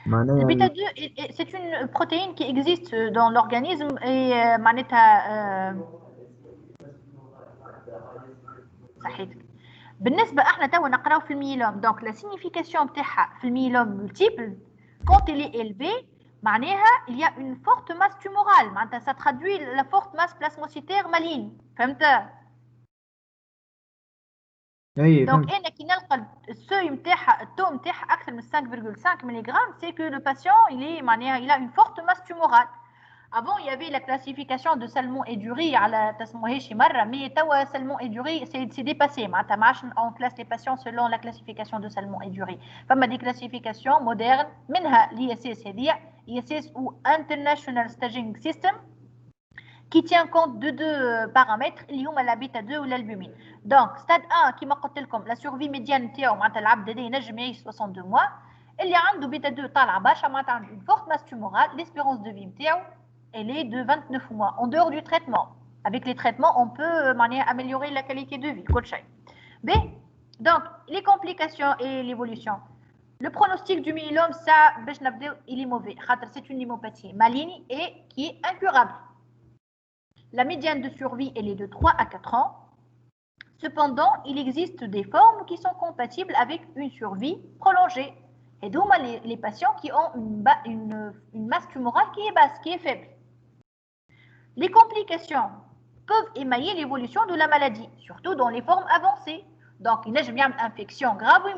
معناها Le bêta 2 c'est une protéine qui existe dans l'organisme et معناتها صحيتك. بالنسبة احنا توا نقراو في الميلوم دونك لا سيغنيفيكاسيون تاعها في الميلوم مولتيبل quand il est élevé معناها il y a une forte masse tumorale معناتها ça traduit la forte masse plasmocytaire maligne فهمت؟ دونك انا كي نلقى السوي نتاعها التو نتاعها اكثر من 5,5 ملغ c'est que le patient il est معناها il a une forte masse tumorale. Avant, il y avait la classification de Salmon et Dury à la tasmoheshi marra, mais tawa Salmon et Dury, c'est dépassé. On classe les patients selon la classification de Salmon et Dury. Il y a des classifications modernes, منها l'ISS ISS ou International Staging System, qui tient compte de deux paramètres, la bêta 2 ou l'albumine. Donc, stade 1, qui m'a dit la survie médiane, c'est 62 mois. Il y a un bêta 2, une forte masse tumorale, l'espérance de vie, elle est de 29 mois, en dehors du traitement. Avec les traitements, on peut améliorer la qualité de vie. B. Donc, les complications et l'évolution. Le pronostic du myélome, ça, il est mauvais. C'est une hémopathie maligne et qui est incurable. La médiane de survie, elle est de 3 à 4 ans. Cependant, il existe des formes qui sont compatibles avec une survie prolongée. Et donc, les patients qui ont une masse tumorale qui est basse, qui est faible. Les complications peuvent émailler l'évolution de la maladie, surtout dans les formes avancées. Donc, il y a une infection grave ou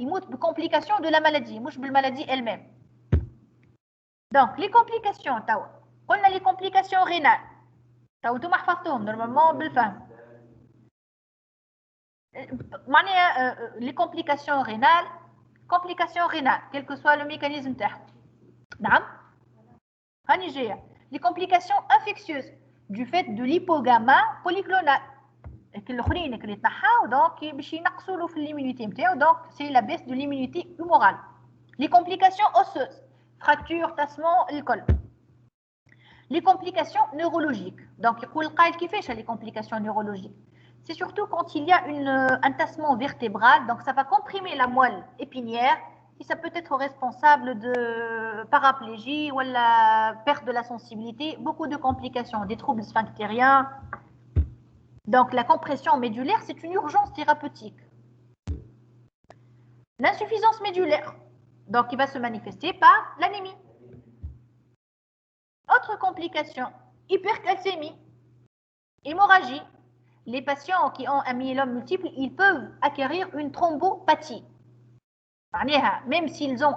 il moute de complications de la maladie, mouche de la maladie elle-même. Donc, les complications, on a les complications rénales. راهو انتم حفظتوهم نورمالمون بالفهم. معناها لي كومبليكاسيون رينال quel que soit le mécanisme تاعها. نعم هاني جايه. لي كومبليكاسيون انفكسيوز du fait de l'hypogamma polyclonal. الاخرين اللي تنحاو دونك باش ينقصوا له في l'immunité نتاعو دونك سي لا baisse de l'immunité humorale. Les complications osseuses, fractures, tassements, الكل. Les complications neurologiques. Donc, يقول القائد كيفاش les complications neurologiques. C'est surtout quand il y a un tassement vertébral, donc ça va comprimer la moelle épinière et ça peut être responsable de paraplégie ou la perte de la sensibilité, beaucoup de complications, des troubles sphinctériens. Donc, la compression médulaire, c'est une urgence thérapeutique. L'insuffisance médulaire. Donc, il va se manifester par l'anémie. Autre complication, hypercalcémie, hémorragie. Les patients qui ont un myélome multiple, ils peuvent acquérir une thrombopathie. Même s'ils ont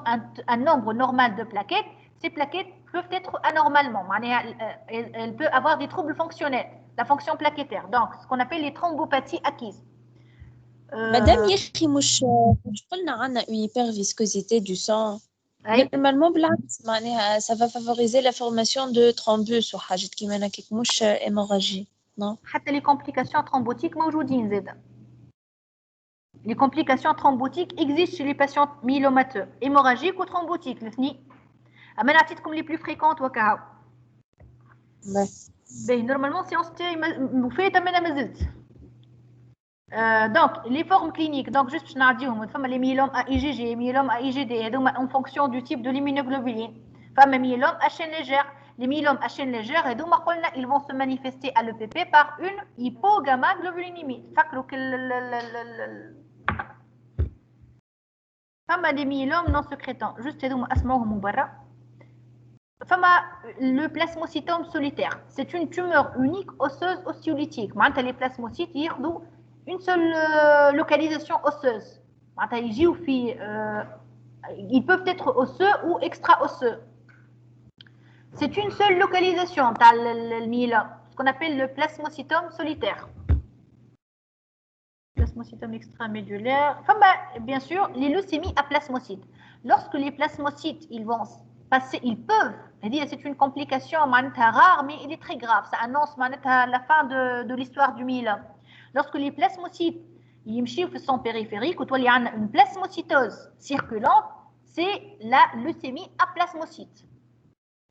un nombre normal de plaquettes, ces plaquettes peuvent être anormalement. Elles peuvent avoir des troubles fonctionnels, la fonction plaquettaire. Donc, ce qu'on appelle les thrombopathies acquises. Madame, مش قلنا عنا une hyperviscosité du sang. Normalement, معناها ça va favoriser la formation de thrombus وحاجات كيما هكاك مش hémorragie. Non. حتى les complications thrombotiques موجودين زاده. Les complications thrombotiques existent chez les patients myélomateux, hémorragiques ou thrombotiques الاثنين. اما نعطيتكم les plus fréquentes وكاهو. Normalement séance تاعي مفيده انا ما زلت. Donc les formes cliniques, donc juste باش نعديهم فما les myélomes AIgG, myélome AIgD هذوما en fonction du type de l'immunoglobuline. فما myélome à chaîne légère. Les myélomes à chaîne légère ils vont se manifester à l'EPP par une hypogammaglobulinémie. فما des myélomes non sécrétants. Juste اسمعوهم برا. فما le plasmocytome solitaire. C'est une tumeur unique osseuse ostéolytique. معناتها les plasmocytes ياخذوا une seule localisation osseuse. Ils peuvent être osseux ou extra-osseux. C'est une seule localisation, ce qu'on appelle le plasmocytome solitaire. Plasmocytome extramédulaire. Enfin, bien sûr, les leucémies à plasmocytes. Lorsque les plasmocytes, ils vont passer, ils peuvent, c'est une complication rare, mais il est très grave. Ça annonce la fin de l'histoire du myélome. Lorsque les plasmocytes sont périphériques, ou il y a une plasmocytose circulante, c'est la leucémie à plasmocytes.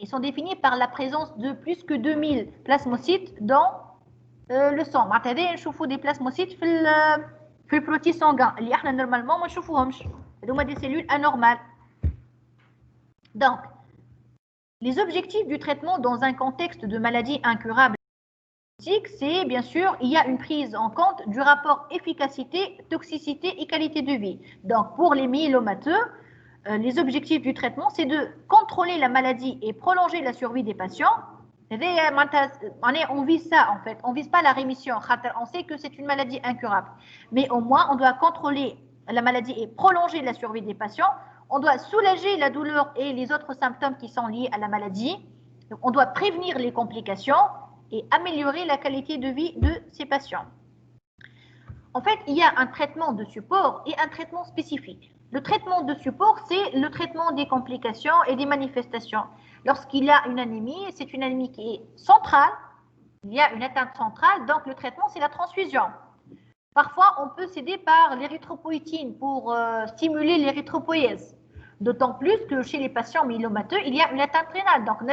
Ils sont définis par la présence de plus que 2000 plasmocytes dans le sang. On voit des plasmocytes dans le protéin sanguin. Normalement, on ne voit pas des cellules anormales. Donc, les objectifs du traitement dans un contexte de maladie incurable, c'est bien sûr, il y a une prise en compte du rapport efficacité, toxicité et qualité de vie. Donc, pour les myélomateux, les objectifs du traitement, c'est de contrôler la maladie et prolonger la survie des patients. On vise ça en fait, on ne vise pas la rémission. On sait que c'est une maladie incurable. Mais au moins, on doit contrôler la maladie et prolonger la survie des patients. On doit soulager la douleur et les autres symptômes qui sont liés à la maladie. Donc, on doit prévenir les complications et améliorer la qualité de vie de ces patients. En fait, il y a un traitement de support et un traitement spécifique. Le traitement de support, c'est le traitement des complications et des manifestations. Lorsqu'il y a une anémie, c'est une anémie qui est centrale, il y a une atteinte centrale, donc le traitement, c'est la transfusion. Parfois, on peut s'aider par l'érythropoïétine pour stimuler l'érythropoïèse. D'autant plus que chez les patients myélomateux, il y a une atteinte rénale, donc une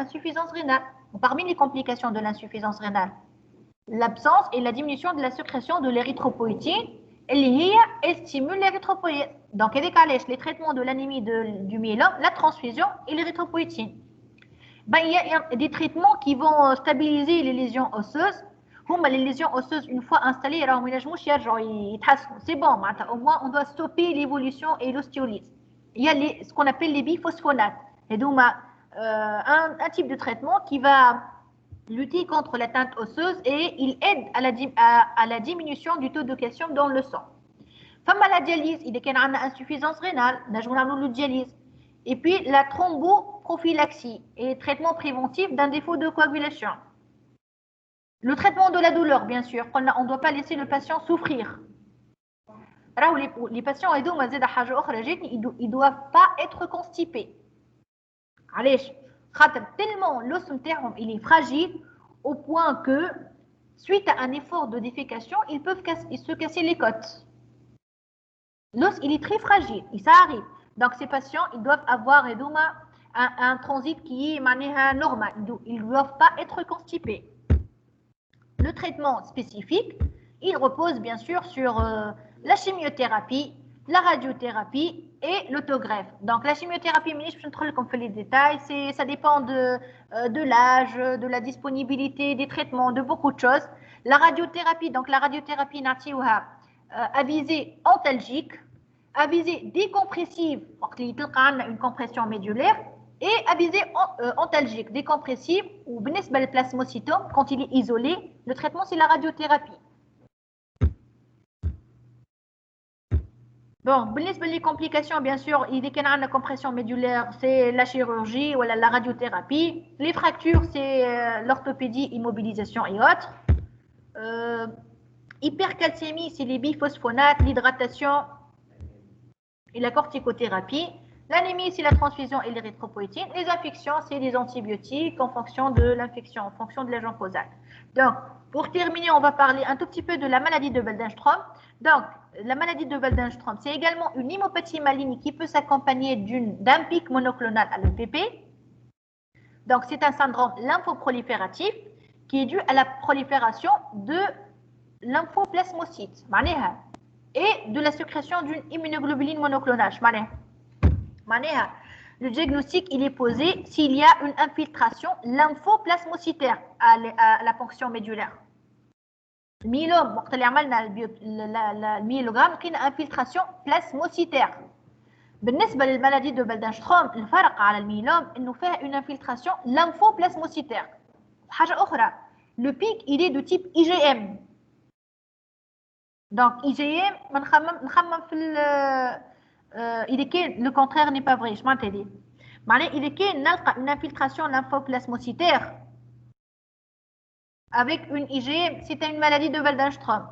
insuffisance rénale. Parmi les complications de l'insuffisance rénale, l'absence et la diminution de la sécrétion de l'érythropoïétine, elle stimule l'érythropoïèse. Donc, les traitements de l'anémie du myélome, la transfusion et l'érythropoïétine. Il y a des traitements qui vont stabiliser les lésions osseuses. Les lésions osseuses, une fois installées, c'est bon, au moins on doit stopper l'évolution et l'ostéolyse. Il y a ce qu'on appelle les biphosphonates. Et donc, un type de traitement qui va lutter contre l'atteinte osseuse et il aide à la diminution du taux de calcium dans le sang. Femme la dialyse, il y a une insuffisance rénale, la dialyse. Et puis la thromboprophylaxie et traitement préventif d'un défaut de coagulation. Le traitement de la douleur, bien sûr. On ne doit pas laisser le patient souffrir. Les patients, ils ne doivent pas être constipés. علاش خاطر tellement l'os نتاعهم il est fragile au point que suite à un effort de défécation ils peuvent se casser les côtes. L'os il est très fragile et ça arrive. Donc ces patients ils doivent avoir un transit qui est normal. Ils ne doivent pas être constipés. Le traitement spécifique il repose bien sûr sur la chimiothérapie, la radiothérapie et l'autogreffe. Donc la chimiothérapie, je ne vais pas faire les détails, ça dépend de l'âge, de la disponibilité des traitements, de beaucoup de choses. La radiothérapie, donc la radiothérapie à visée antalgique, à visée décompressive, donc il y a une compression médulaire, et à visée antalgique, décompressive, ou le plasmocytome, quand il est isolé, le traitement c'est la radiothérapie. Bon, les complications, bien sûr, il y a une compression médulaire, c'est la chirurgie ou la radiothérapie. Les fractures, c'est l'orthopédie, immobilisation et autres. Hypercalcémie, c'est les biphosphonates, l'hydratation et la corticothérapie. L'anémie, c'est la transfusion et l'érythropoïétine. Les infections, c'est les antibiotiques en fonction de l'infection, en fonction de l'agent causal. Donc, pour terminer, on va parler un tout petit peu de la maladie de Waldenström. Donc, la maladie de Waldenström, c'est également une hémopathie maligne qui peut s'accompagner d'un pic monoclonal à l'EPP. Donc, c'est un syndrome lymphoprolifératif qui est dû à la prolifération de lymphoplasmocytes et de la sécrétion d'une immunoglobuline monoclonale. Le diagnostic il est posé s'il y a une infiltration lymphoplasmocytaire à la ponction médulaire. الميلوم وقت اللي عملنا الميلوغرام لقينا انفلتراسيون بلازموسيتير. بالنسبه للمالادي دو فالدنشتروم الفرق على الميلوم انه فيها اون انفلتراسيون لامفوبلازموسيتير. حاجه اخرى لو بيك il est de type IgM. donc IgM نخمم في اذا كان لو كونترير ني با فري. شمعناتها هذه؟ معناها اذا كان نلقى une infiltration lymphoplasmocytaire avec une IgM, c'est une maladie de Waldenström.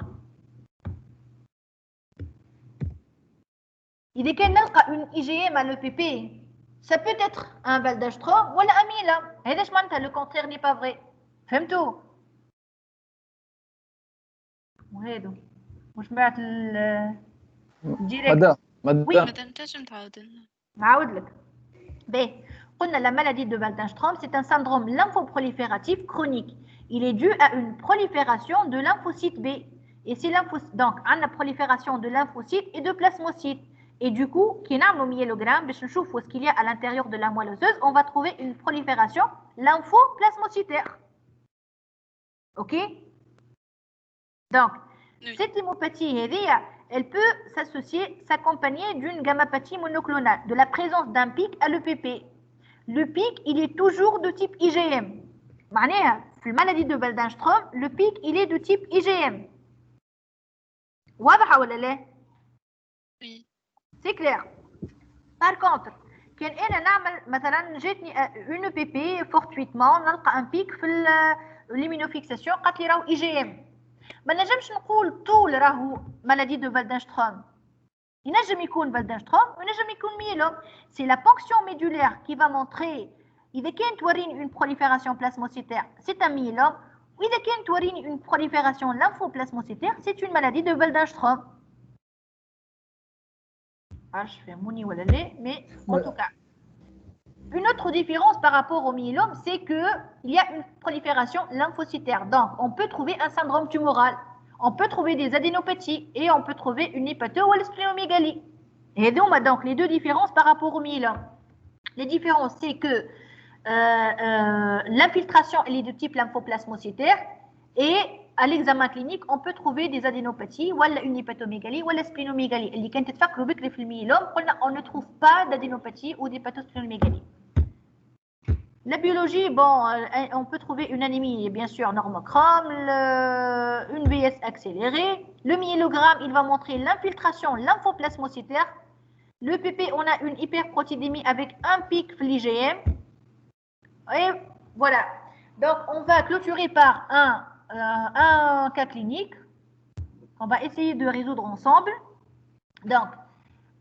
Il est qu'il y a une IgM à l'EPP, ça peut être un Waldenström ou un myélome. Et le contraire n'est pas vrai. فهمتوا؟ وهذا مش بعت الديريكت. مدام تنجم تعاود لنا؟ نعاود لك. باهي قلنا la maladie de Waldenström, c'est un syndrome lymphoprolifératif chronique. Il est dû à une prolifération de lymphocytes B. Et ces lymphocytes, donc, à la prolifération de lymphocytes et de plasmocytes. Et du coup, qui n'a pas myélogramme, ce qu'il y a à l'intérieur de la moelle osseuse, on va trouver une prolifération lymphoplasmocytaire. Ok? Donc, cette hémopathie, elle peut s'accompagner d'une gammapathie monoclonale, de la présence d'un pic à l'EPP. Le pic, il est toujours de type IgM. معناها في المالادي دو فالدنشتروم لو بيك il est de type IgM. واضحه ولا لا؟ Oui. C'est clair. Par contre كان انا نعمل مثلا جاتني une EPP fortuitement نلقى ان بيك في ليمينوفيكساسيون قالت لي راهو IgM. ما نجمش نقول طول راهو مالادي دو فالدنشتروم. ينجم يكون فالدنشتروم وينجم يكون ميلوم. C'est la ponction médulaire qui va montrer إذا كانت توريني une prolifération plasmocytaire, c'est un myélome. وإذا كانت توريني une prolifération lymphoplasmocytaire, c'est une maladie de Waldenström. Je fais mouni ou mais en tout cas. Une autre différence par rapport au myélome, c'est qu'il y a une prolifération lymphocytaire. Donc, on peut trouver un syndrome tumoral, on peut trouver des adénopathies et on peut trouver une hépato ou l'splénomégalie. Et donc, les deux différences par rapport au myélome. Les différences, c'est que l'infiltration elle est de type lymphoplasmocytaire et à l'examen clinique on peut trouver des adénopathies ou une hépatomégalie ou la splénomégalie. اللي كانت تفكروا بك في الميلوم قلنا on ne trouve pas d'adénopathie ou d'hépatosplénomégalie. La biologie, bon, on peut trouver une anémie bien sûr normochrome, une VS accélérée. Le myélogramme il va montrer l'infiltration lymphoplasmocytaire. Le PP on a une hyperprotidémie avec un pic l'IgM. Et voilà. Donc, on va clôturer par un cas clinique qu'on va essayer de résoudre ensemble. Donc,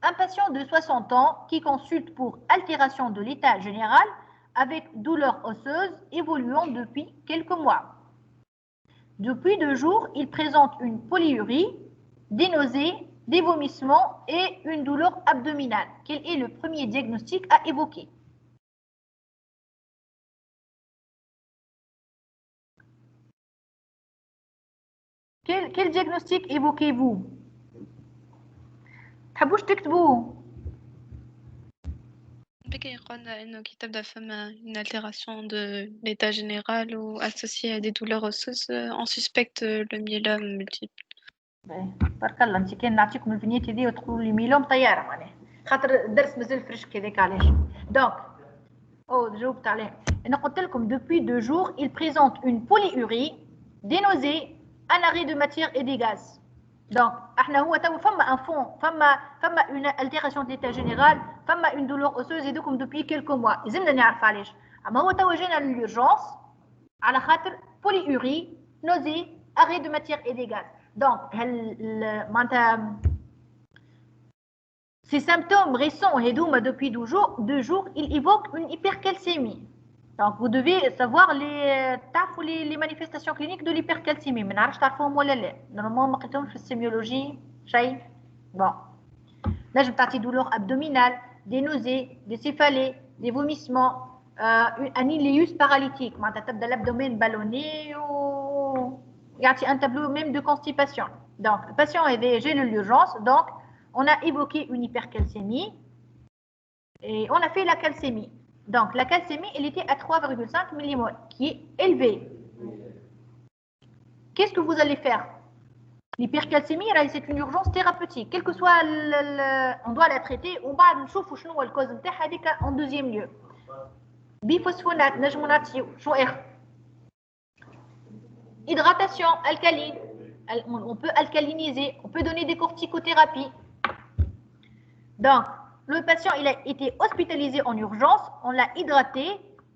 un patient de 60 ans qui consulte pour altération de l'état général avec douleur osseuse évoluant depuis quelques mois. Depuis 2 jours, il présente une polyurie, des nausées, des vomissements et une douleur abdominale. Quel est le premier diagnostic à évoquer? Quel diagnostic évoquez-vous? تحبوش تكتبوه؟ بكي قلنا إنه كي تبدأ فما une altération de l'état général ou associée à des douleurs osseuses, on suspecte le myélome multiple. بارك الله انت كان نعطيكم الفينيت هذه وتقولوا لي ميلوم طياره معناها خاطر الدرس مازال فريش هذاك علاش دونك جاوبت عليه انا قلت لكم depuis 2 jours il présente une polyurie des nausées un arrêt de matière et des gaz donc احنا هو تو فما un fond فما une altération de l'état général فما une douleur osseuse يدوكم depuis quelques mois لازمنا نعرف علاش اما هو تو جينا للورجونس على خاطر polyurie nausée arrêt de matière et des gaz. Donc, ces symptômes récents depuis 2 jours, ils évoquent une hypercalcémie. Donc, vous devez savoir les manifestations cliniques de l'hypercalcémie. Mais normalement, ما قلتهمش في السيميولوجي شيء. Bon. Là, je partie douleur abdominale, des nausées, des céphalées, des vomissements, un iléus paralytique. تبدا l'abdomen ballonné ou il y a un tableau même de constipation. Donc, le patient est déjà de l'urgence, donc on a évoqué une hypercalcémie et on a fait la calcémie. Donc, la calcémie, elle était à 3,5 millimoles, qui est élevée. Qu'est-ce que vous allez faire? L'hypercalcémie, c'est une urgence thérapeutique. Quel que soit on doit la traiter, on va نشوفوا شنو هو الكوز نتاعها هذيك en deuxième lieu. Biphosphonate, نجمو نعطيو شو Hydratation alcaline, on peut alcaliniser, on peut donner des corticothérapies. Donc, le patient il a été hospitalisé en urgence, on l'a hydraté,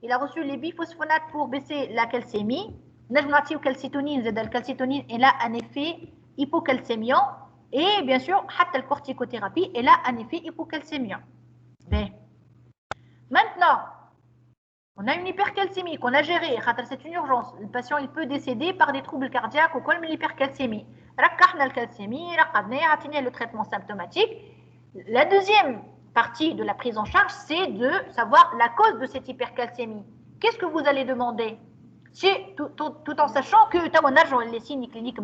il a reçu les biphosphonates pour baisser la calcémie. La calcitonin elle a un effet hypocalcémiant et bien sûr, la corticothérapie elle a un effet hypocalcémiant. Bien. Maintenant, on a une hypercalcémie qu'on a gérée, c'est une urgence. Le patient il peut décéder par des troubles cardiaques ou comme l'hypercalcémie. Rakkahna la calcémie, rakkadna le traitement symptomatique. La deuxième partie de la prise en charge, c'est de savoir la cause de cette hypercalcémie. Qu'est-ce que vous allez demander? Tout en sachant que les signes cliniques,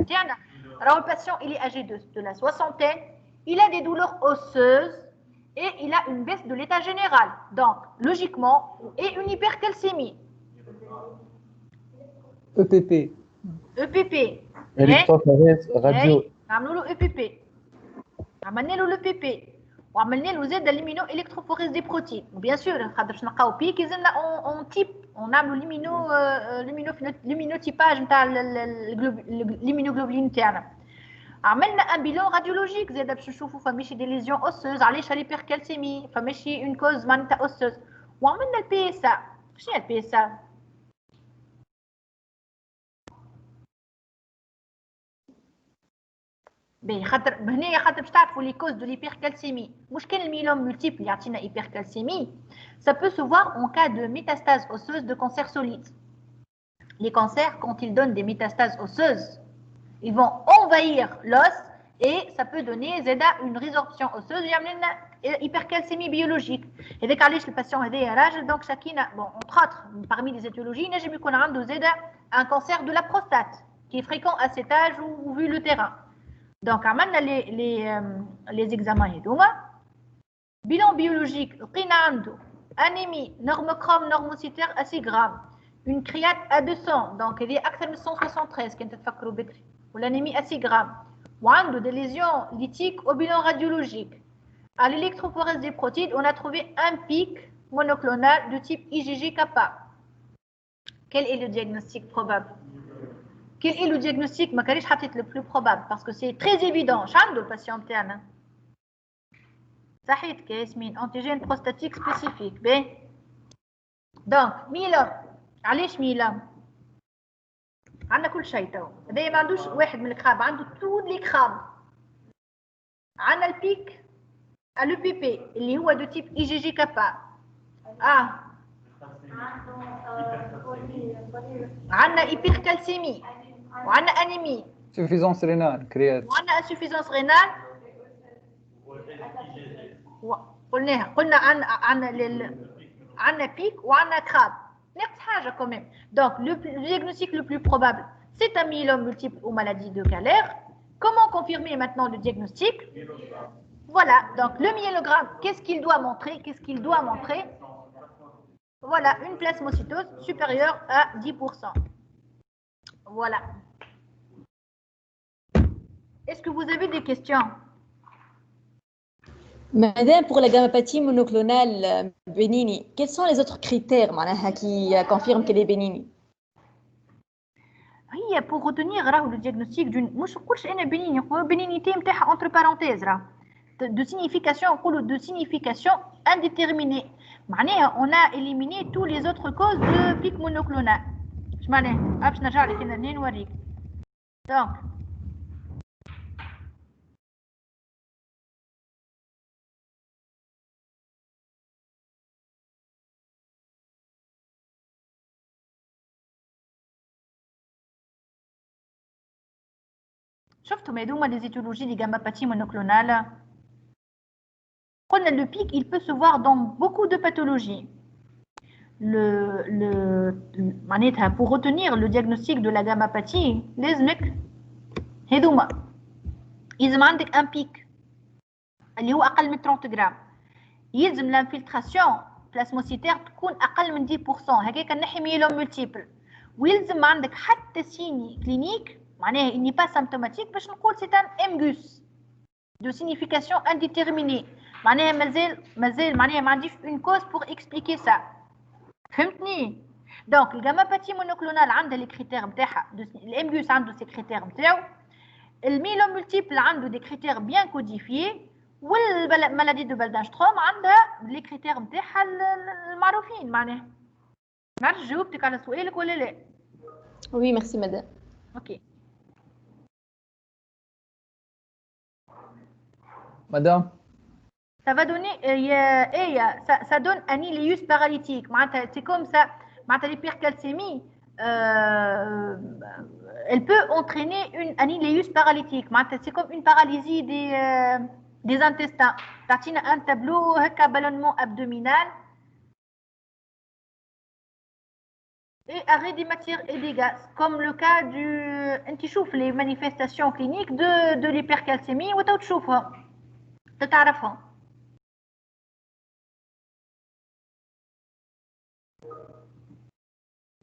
alors le patient il est âgé de la soixantaine, il a des douleurs osseuses, et il a une baisse de l'état général. Donc, logiquement, et une hypercalcémie. EPP. EPP. électrophorèse radio. عملوا له EPP. عملنا له l'EPP. وعملنا له زاد l'immunoélectrophorèse des protéines. Bien sûr, خاطر نلقاو بيك يلزمنا on type, on نعملوا l'immunotypage نتاع l'immunoglobuline تاعنا. عملنا un bilan radiologique زاد باش نشوفوا فماشي دي ليزيون اوسوز علاش الهيبركالسيمي فماشي اون كوز معناتها اوسوز وعملنا البي اس ا شنو هي البي اس ا باهي خاطر هنايا خاطر باش تعرفوا لي كوز دو l'hypercalcémie مش كان الميلوم مولتيبل اللي يعطينا hypercalcémie ça peut se voir en cas de métastase osseuse de cancer solide. Les cancers quand ils donnent des métastases osseuses ils vont envahir l'os et ça peut donner une résorption osseuse une hypercalcémie biologique. Et dès que le patient est âgé, donc chacun, bon, entre autres, parmi les étiologies, il y a un cancer de la prostate qui est fréquent à cet âge ou vu le terrain. Donc, on a les examens. Bilan biologique, anémie, normochrome, normocytaire à 6 grammes, une créate à 200, donc il y a accès à 173 qui est ou l'anémie à 6 grammes, ou des lésions lithiques au bilan radiologique. À l'électrophorèse des protéines, on a trouvé un pic monoclonal de type IgG-kappa. Quel est le diagnostic probable? Quel est le diagnostic le plus probable? Parce que c'est très évident. Chando le patient interne. Sahid Kesmin, antigène prostatique spécifique. Bien. Donc, myélome. Allez, myélome. عندنا كل شيء تو. هذايا ما عندوش واحد من الكراب، عنده تود لي كراب. عندنا البيك لو بي بي اللي هو دو تيب اي جي جي كابا. عندنا هيبركالسيمي وعندنا انيمي. suffisance rénale كريات. وعندنا انسوفيزونس رينال. قلنا عندنا بيك وعندنا كراب. نفس حاجه كوميم. دونك لو diagnostic le plus probable c'est un myélome multiple ou maladie de Galler. Comment confirmer maintenant le diagnostic? Voilà, donc le myélogramme, qu'est-ce qu'il doit montrer? Voilà, une plasmocytose supérieure à 10%. Voilà. Est-ce que vous avez des questions? Madame, pour la gammapathie monoclonale bénigne, quels sont les autres critères qui confirment qu'elle est bénigne? هي pour retenir le diagnostic d'une مش نقولش انا bénigne نقول bénignité نتاعها entre parenthèses de signification indéterminée. معناها on a éliminé tous les autres causes de pic monoclonal. اش معناها؟ باش نرجع لك هنا نوريك. Donc شفتوا هذوما les étiologies des gammapathie monoclonales. Le pic, il peut se voir dans beaucoup de pathologies. Pour retenir le diagnostic de la gammapathie, les mecs, ils ont un pic, qui est أقل من 30 grammes. يلزم l'infiltration plasmocytaire تكون أقل من 10%. هكاك نحي ميلوم ملتيبل. ويلزم عندك حتى سيني كلينيك معناها il n'est pas symptomatique باش نقول c'est un MGUS de signification indéterminée. معناها مازال معناها ما عنديش une cause pour expliquer ça. فهمتني؟ دونك الجاماباثي مونوكلونال عندها لي كريتير نتاعها، الامبيوس عنده سي كريتير نتاعو، الميلو مولتيبل عنده دي كريتير بيان كوديفيي، والمالادي دو فالدانشتروم عندها لي كريتير نتاعها المعروفين. معناها ما عرفتش جاوبتك على سؤالك ولا لا؟ وي ميرسي مدام. اوكي Madame, ça va donner ça donne un ileus paralytique. C'est comme ça. L'hypercalcémie elle peut entraîner un ileus paralytique. C'est comme une paralysie des intestins. T'as un tableau un ballonnement abdominal et arrêt des matières et des gaz, comme le cas du les manifestations cliniques de l'hypercalcémie ou t'as تعرفهم.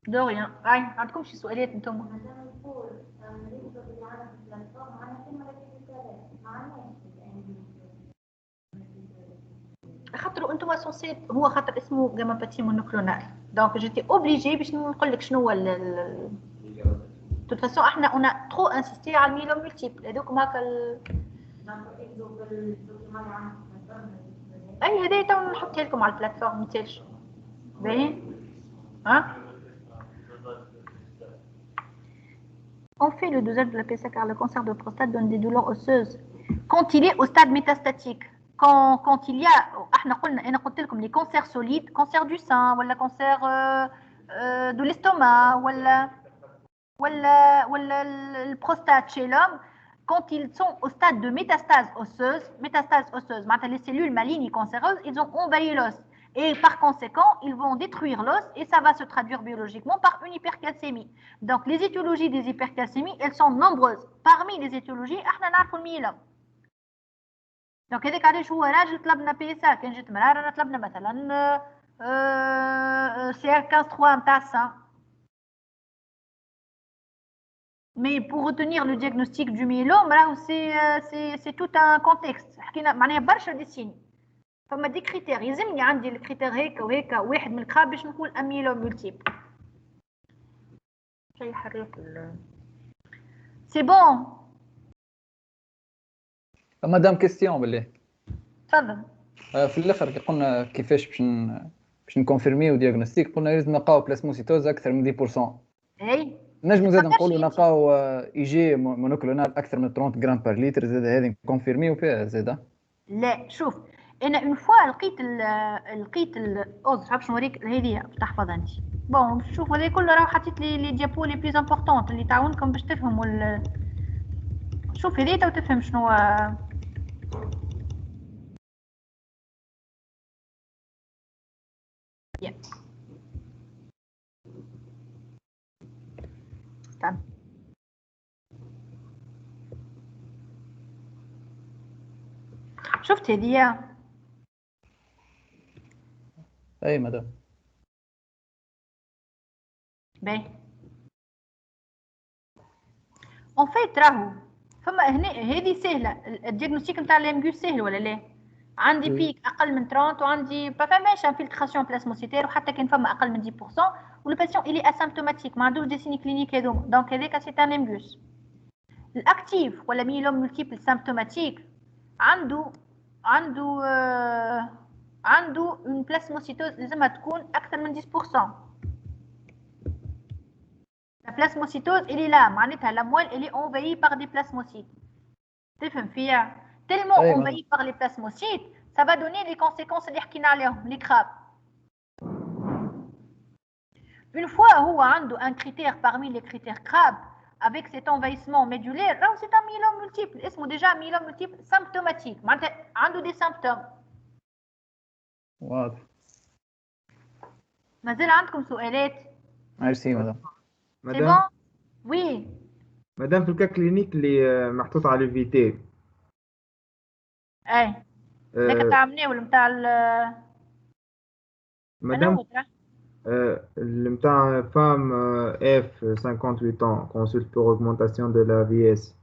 دوريان هاي عندكم شي سؤالات انتم؟ خاطر انتم سونسي هو خاطر اسمه جاماباثي مونوكلونال، دونك جيتي اوبليجي باش نقول لك شنو هو توت فاسون احنا اون ترو انسيستي على الميلو مولتيبل هذوك هكا اي هذا تو نحطها لكم على البلاتفورم متاعش باهي. ها on fait le dosage de la PSA car le cancer de prostate donne des douleurs osseuses quand il est au stade métastatique. Quand il y a احنا قلنا انا قلت لكم les cancers solides, cancer du sein ولا cancer de l'estomac ولا le prostate chez l'homme. Quand ils sont au stade de métastase osseuse, les cellules malignes cancéreuses, ils ont envahi l'os. Et par conséquent, ils vont détruire l'os et ça va se traduire biologiquement par une hypercalcémie. Donc, les étiologies des hypercalcémies, elles sont nombreuses. Parmi les étiologies, احنا نعرفوا الميلوم. Donc, هذاك علاش هو راجل طلبنا PSA، كان جات مرة رانا طلبنا مثلا CR15-3 نتاع السان. Mais pour retenir le diagnostic du myélome, c'est tout un contexte. حكينا معناها برشا دي سين. فما دي كريتير يلزمني عندي الكريتير هيك وهيك واحد من الكراب باش نقول اميلوم مولتيبل. شي حريق سي بون. مدام كيستيون بالله. تفضل. في الاخر كي قلنا كيفاش باش نكونفيرميو دياغنوستيك، قلنا لازم نلقاو بلاسموسيتوز اكثر من 10%. اي نجم زاد نقولوا نلقاو يجي مونوكلونال اكثر من 30 غرام بار لتر، زاد هذه كونفيرميو فيها زاد. لا شوف، انا اون فوا لقيت باش نوريك هذه تحفظها انت. بون شوف هذا كله راه حطيت لي ديابو لي بليز امبورطونت اللي تعاونكم باش تفهموا شوف هذه تو تفهم شنو تمام. شفت هذه؟ اي مدام. باهي اون فيت راهو فما هنا هذه سهله، الديagnostic نتاع الامبيوس سهل ولا لا؟ عندي بيك اقل من 30 وعندي با فماش انفلتراسيون بلازموسيتير، وحتى كان فما اقل من 10% والباسيون الي اسيمبتوماتيك ما عندوش دي سيني كلينيك هذوما، دونك هذاك سي ان امبيوس. الاكتيف ولا ميلوم مولتيبل سيمبتوماتيك عنده اون بلازموسيتوز لازمها تكون اكثر من 10%. La plasmocytose, elle est là, معناتها la moelle elle est envahie par des plasmocytes. تفهم فيها؟ Tellement envahie par les plasmocytes, ça va donner les conséquences اللي حكينا عليهم، les crabes. Une fois هو عنده un critère parmi les critères crabes avec cet envahissement médulaire, là c'est un myélome multiple، اسمه déjà myélome multiple symptomatique، معناتها عنده des symptômes. واضح. مازال عندكم سؤالات؟ ميرسي مدام. مدام وي مدام في الكا كلينيك اللي محطوط على الفيتي. اي ذاك تاع مناول نتاع مدام اللي نتاع فام اف 58 ans consulte pour augmentation de la vieillesse.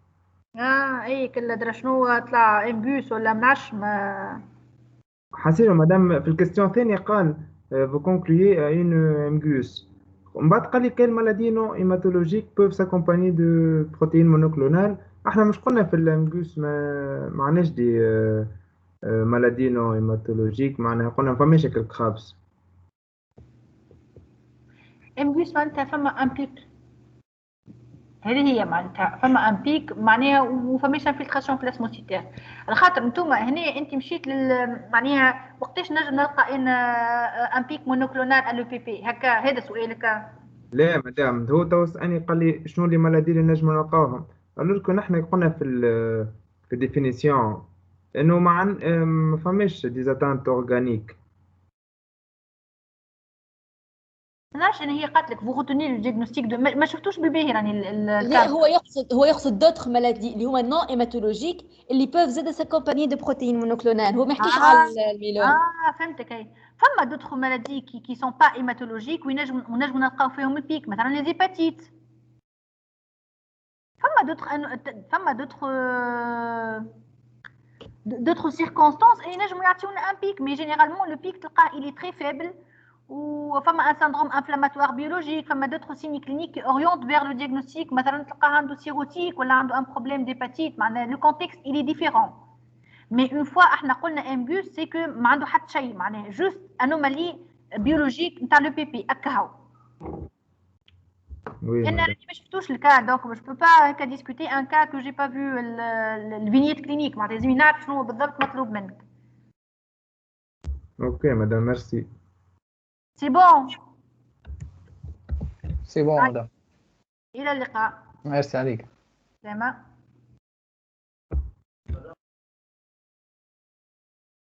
اي كل درا شنو طلع امبوس ولا منعش ما حسينا مدام في الكاستيون الثانية قال vous concluez à une امبوس، ومن بعد قال لي quelles maladies non hématologiques peuvent s'accompagner de protéines monoclonales. احنا مش قلنا في الامبوس ما معناش دي maladies non hématologiques، معناها قلنا ما فماش هكا كرابس. امبوس معناتها فما ان بيك، هذه هي معناتها فما ان بيك معناها وفماش انفلتراسيون بلازموسيتير. على خاطر نتوما هنا انت مشيت معناها وقتاش نجم نلقى ان بيك مونوكلونال على لو بي بي هكا، هذا سؤالك؟ لا مدام هو تو سألني قال لي شنو لي مالادي اللي نجم نلقاوهم، قالوا لكم نحن قلنا في الديفينيسيون انه ما فماش ديزاتانت اورغانيك. ما نعرفش ان هي قالت لك فو غوتوني لو ديagnostic دو ما شفتوش بباهي راني لا هو يقصد دوتر مالادي اللي هما نون هيماتولوجيك اللي بوف زاد ساكومباني دو بروتين مونوكلونال، هو ما يحكيش على الميلون. فهمتك. اي فما دوتر مالادي كي سون با هيماتولوجيك ونجم نلقاو فيهم البيك، مثلا لي زيباتيت. فما d'autres circonstances et نجمو يعطيونا un pic, mais généralement le pic تلقاه il est très faible ou فما un syndrome inflammatoire biologique، فما d'autres signes cliniques qui orientent vers le diagnostic، مثلا تلقاه عنده سيروتيك ولا عنده un problème d'hépatite، معناها le contexte il est différent. mais une fois احنا قلنا امبيوس c'est que ما عنده حتى شيء، معناها juste anomalie biologique نتاع le PP هكا هو. Oui, انا راني ما شفتوش الكا، دونك جو بو با هكا ديسكوتي ان كا كو جي با فيو الفينيت كلينيك، معناتها لازم نعرف شنو بالضبط مطلوب منك. اوكي مدام ميرسي. سي بون سي بون مدام. الى اللقاء. ميرسي عليك. سلامة.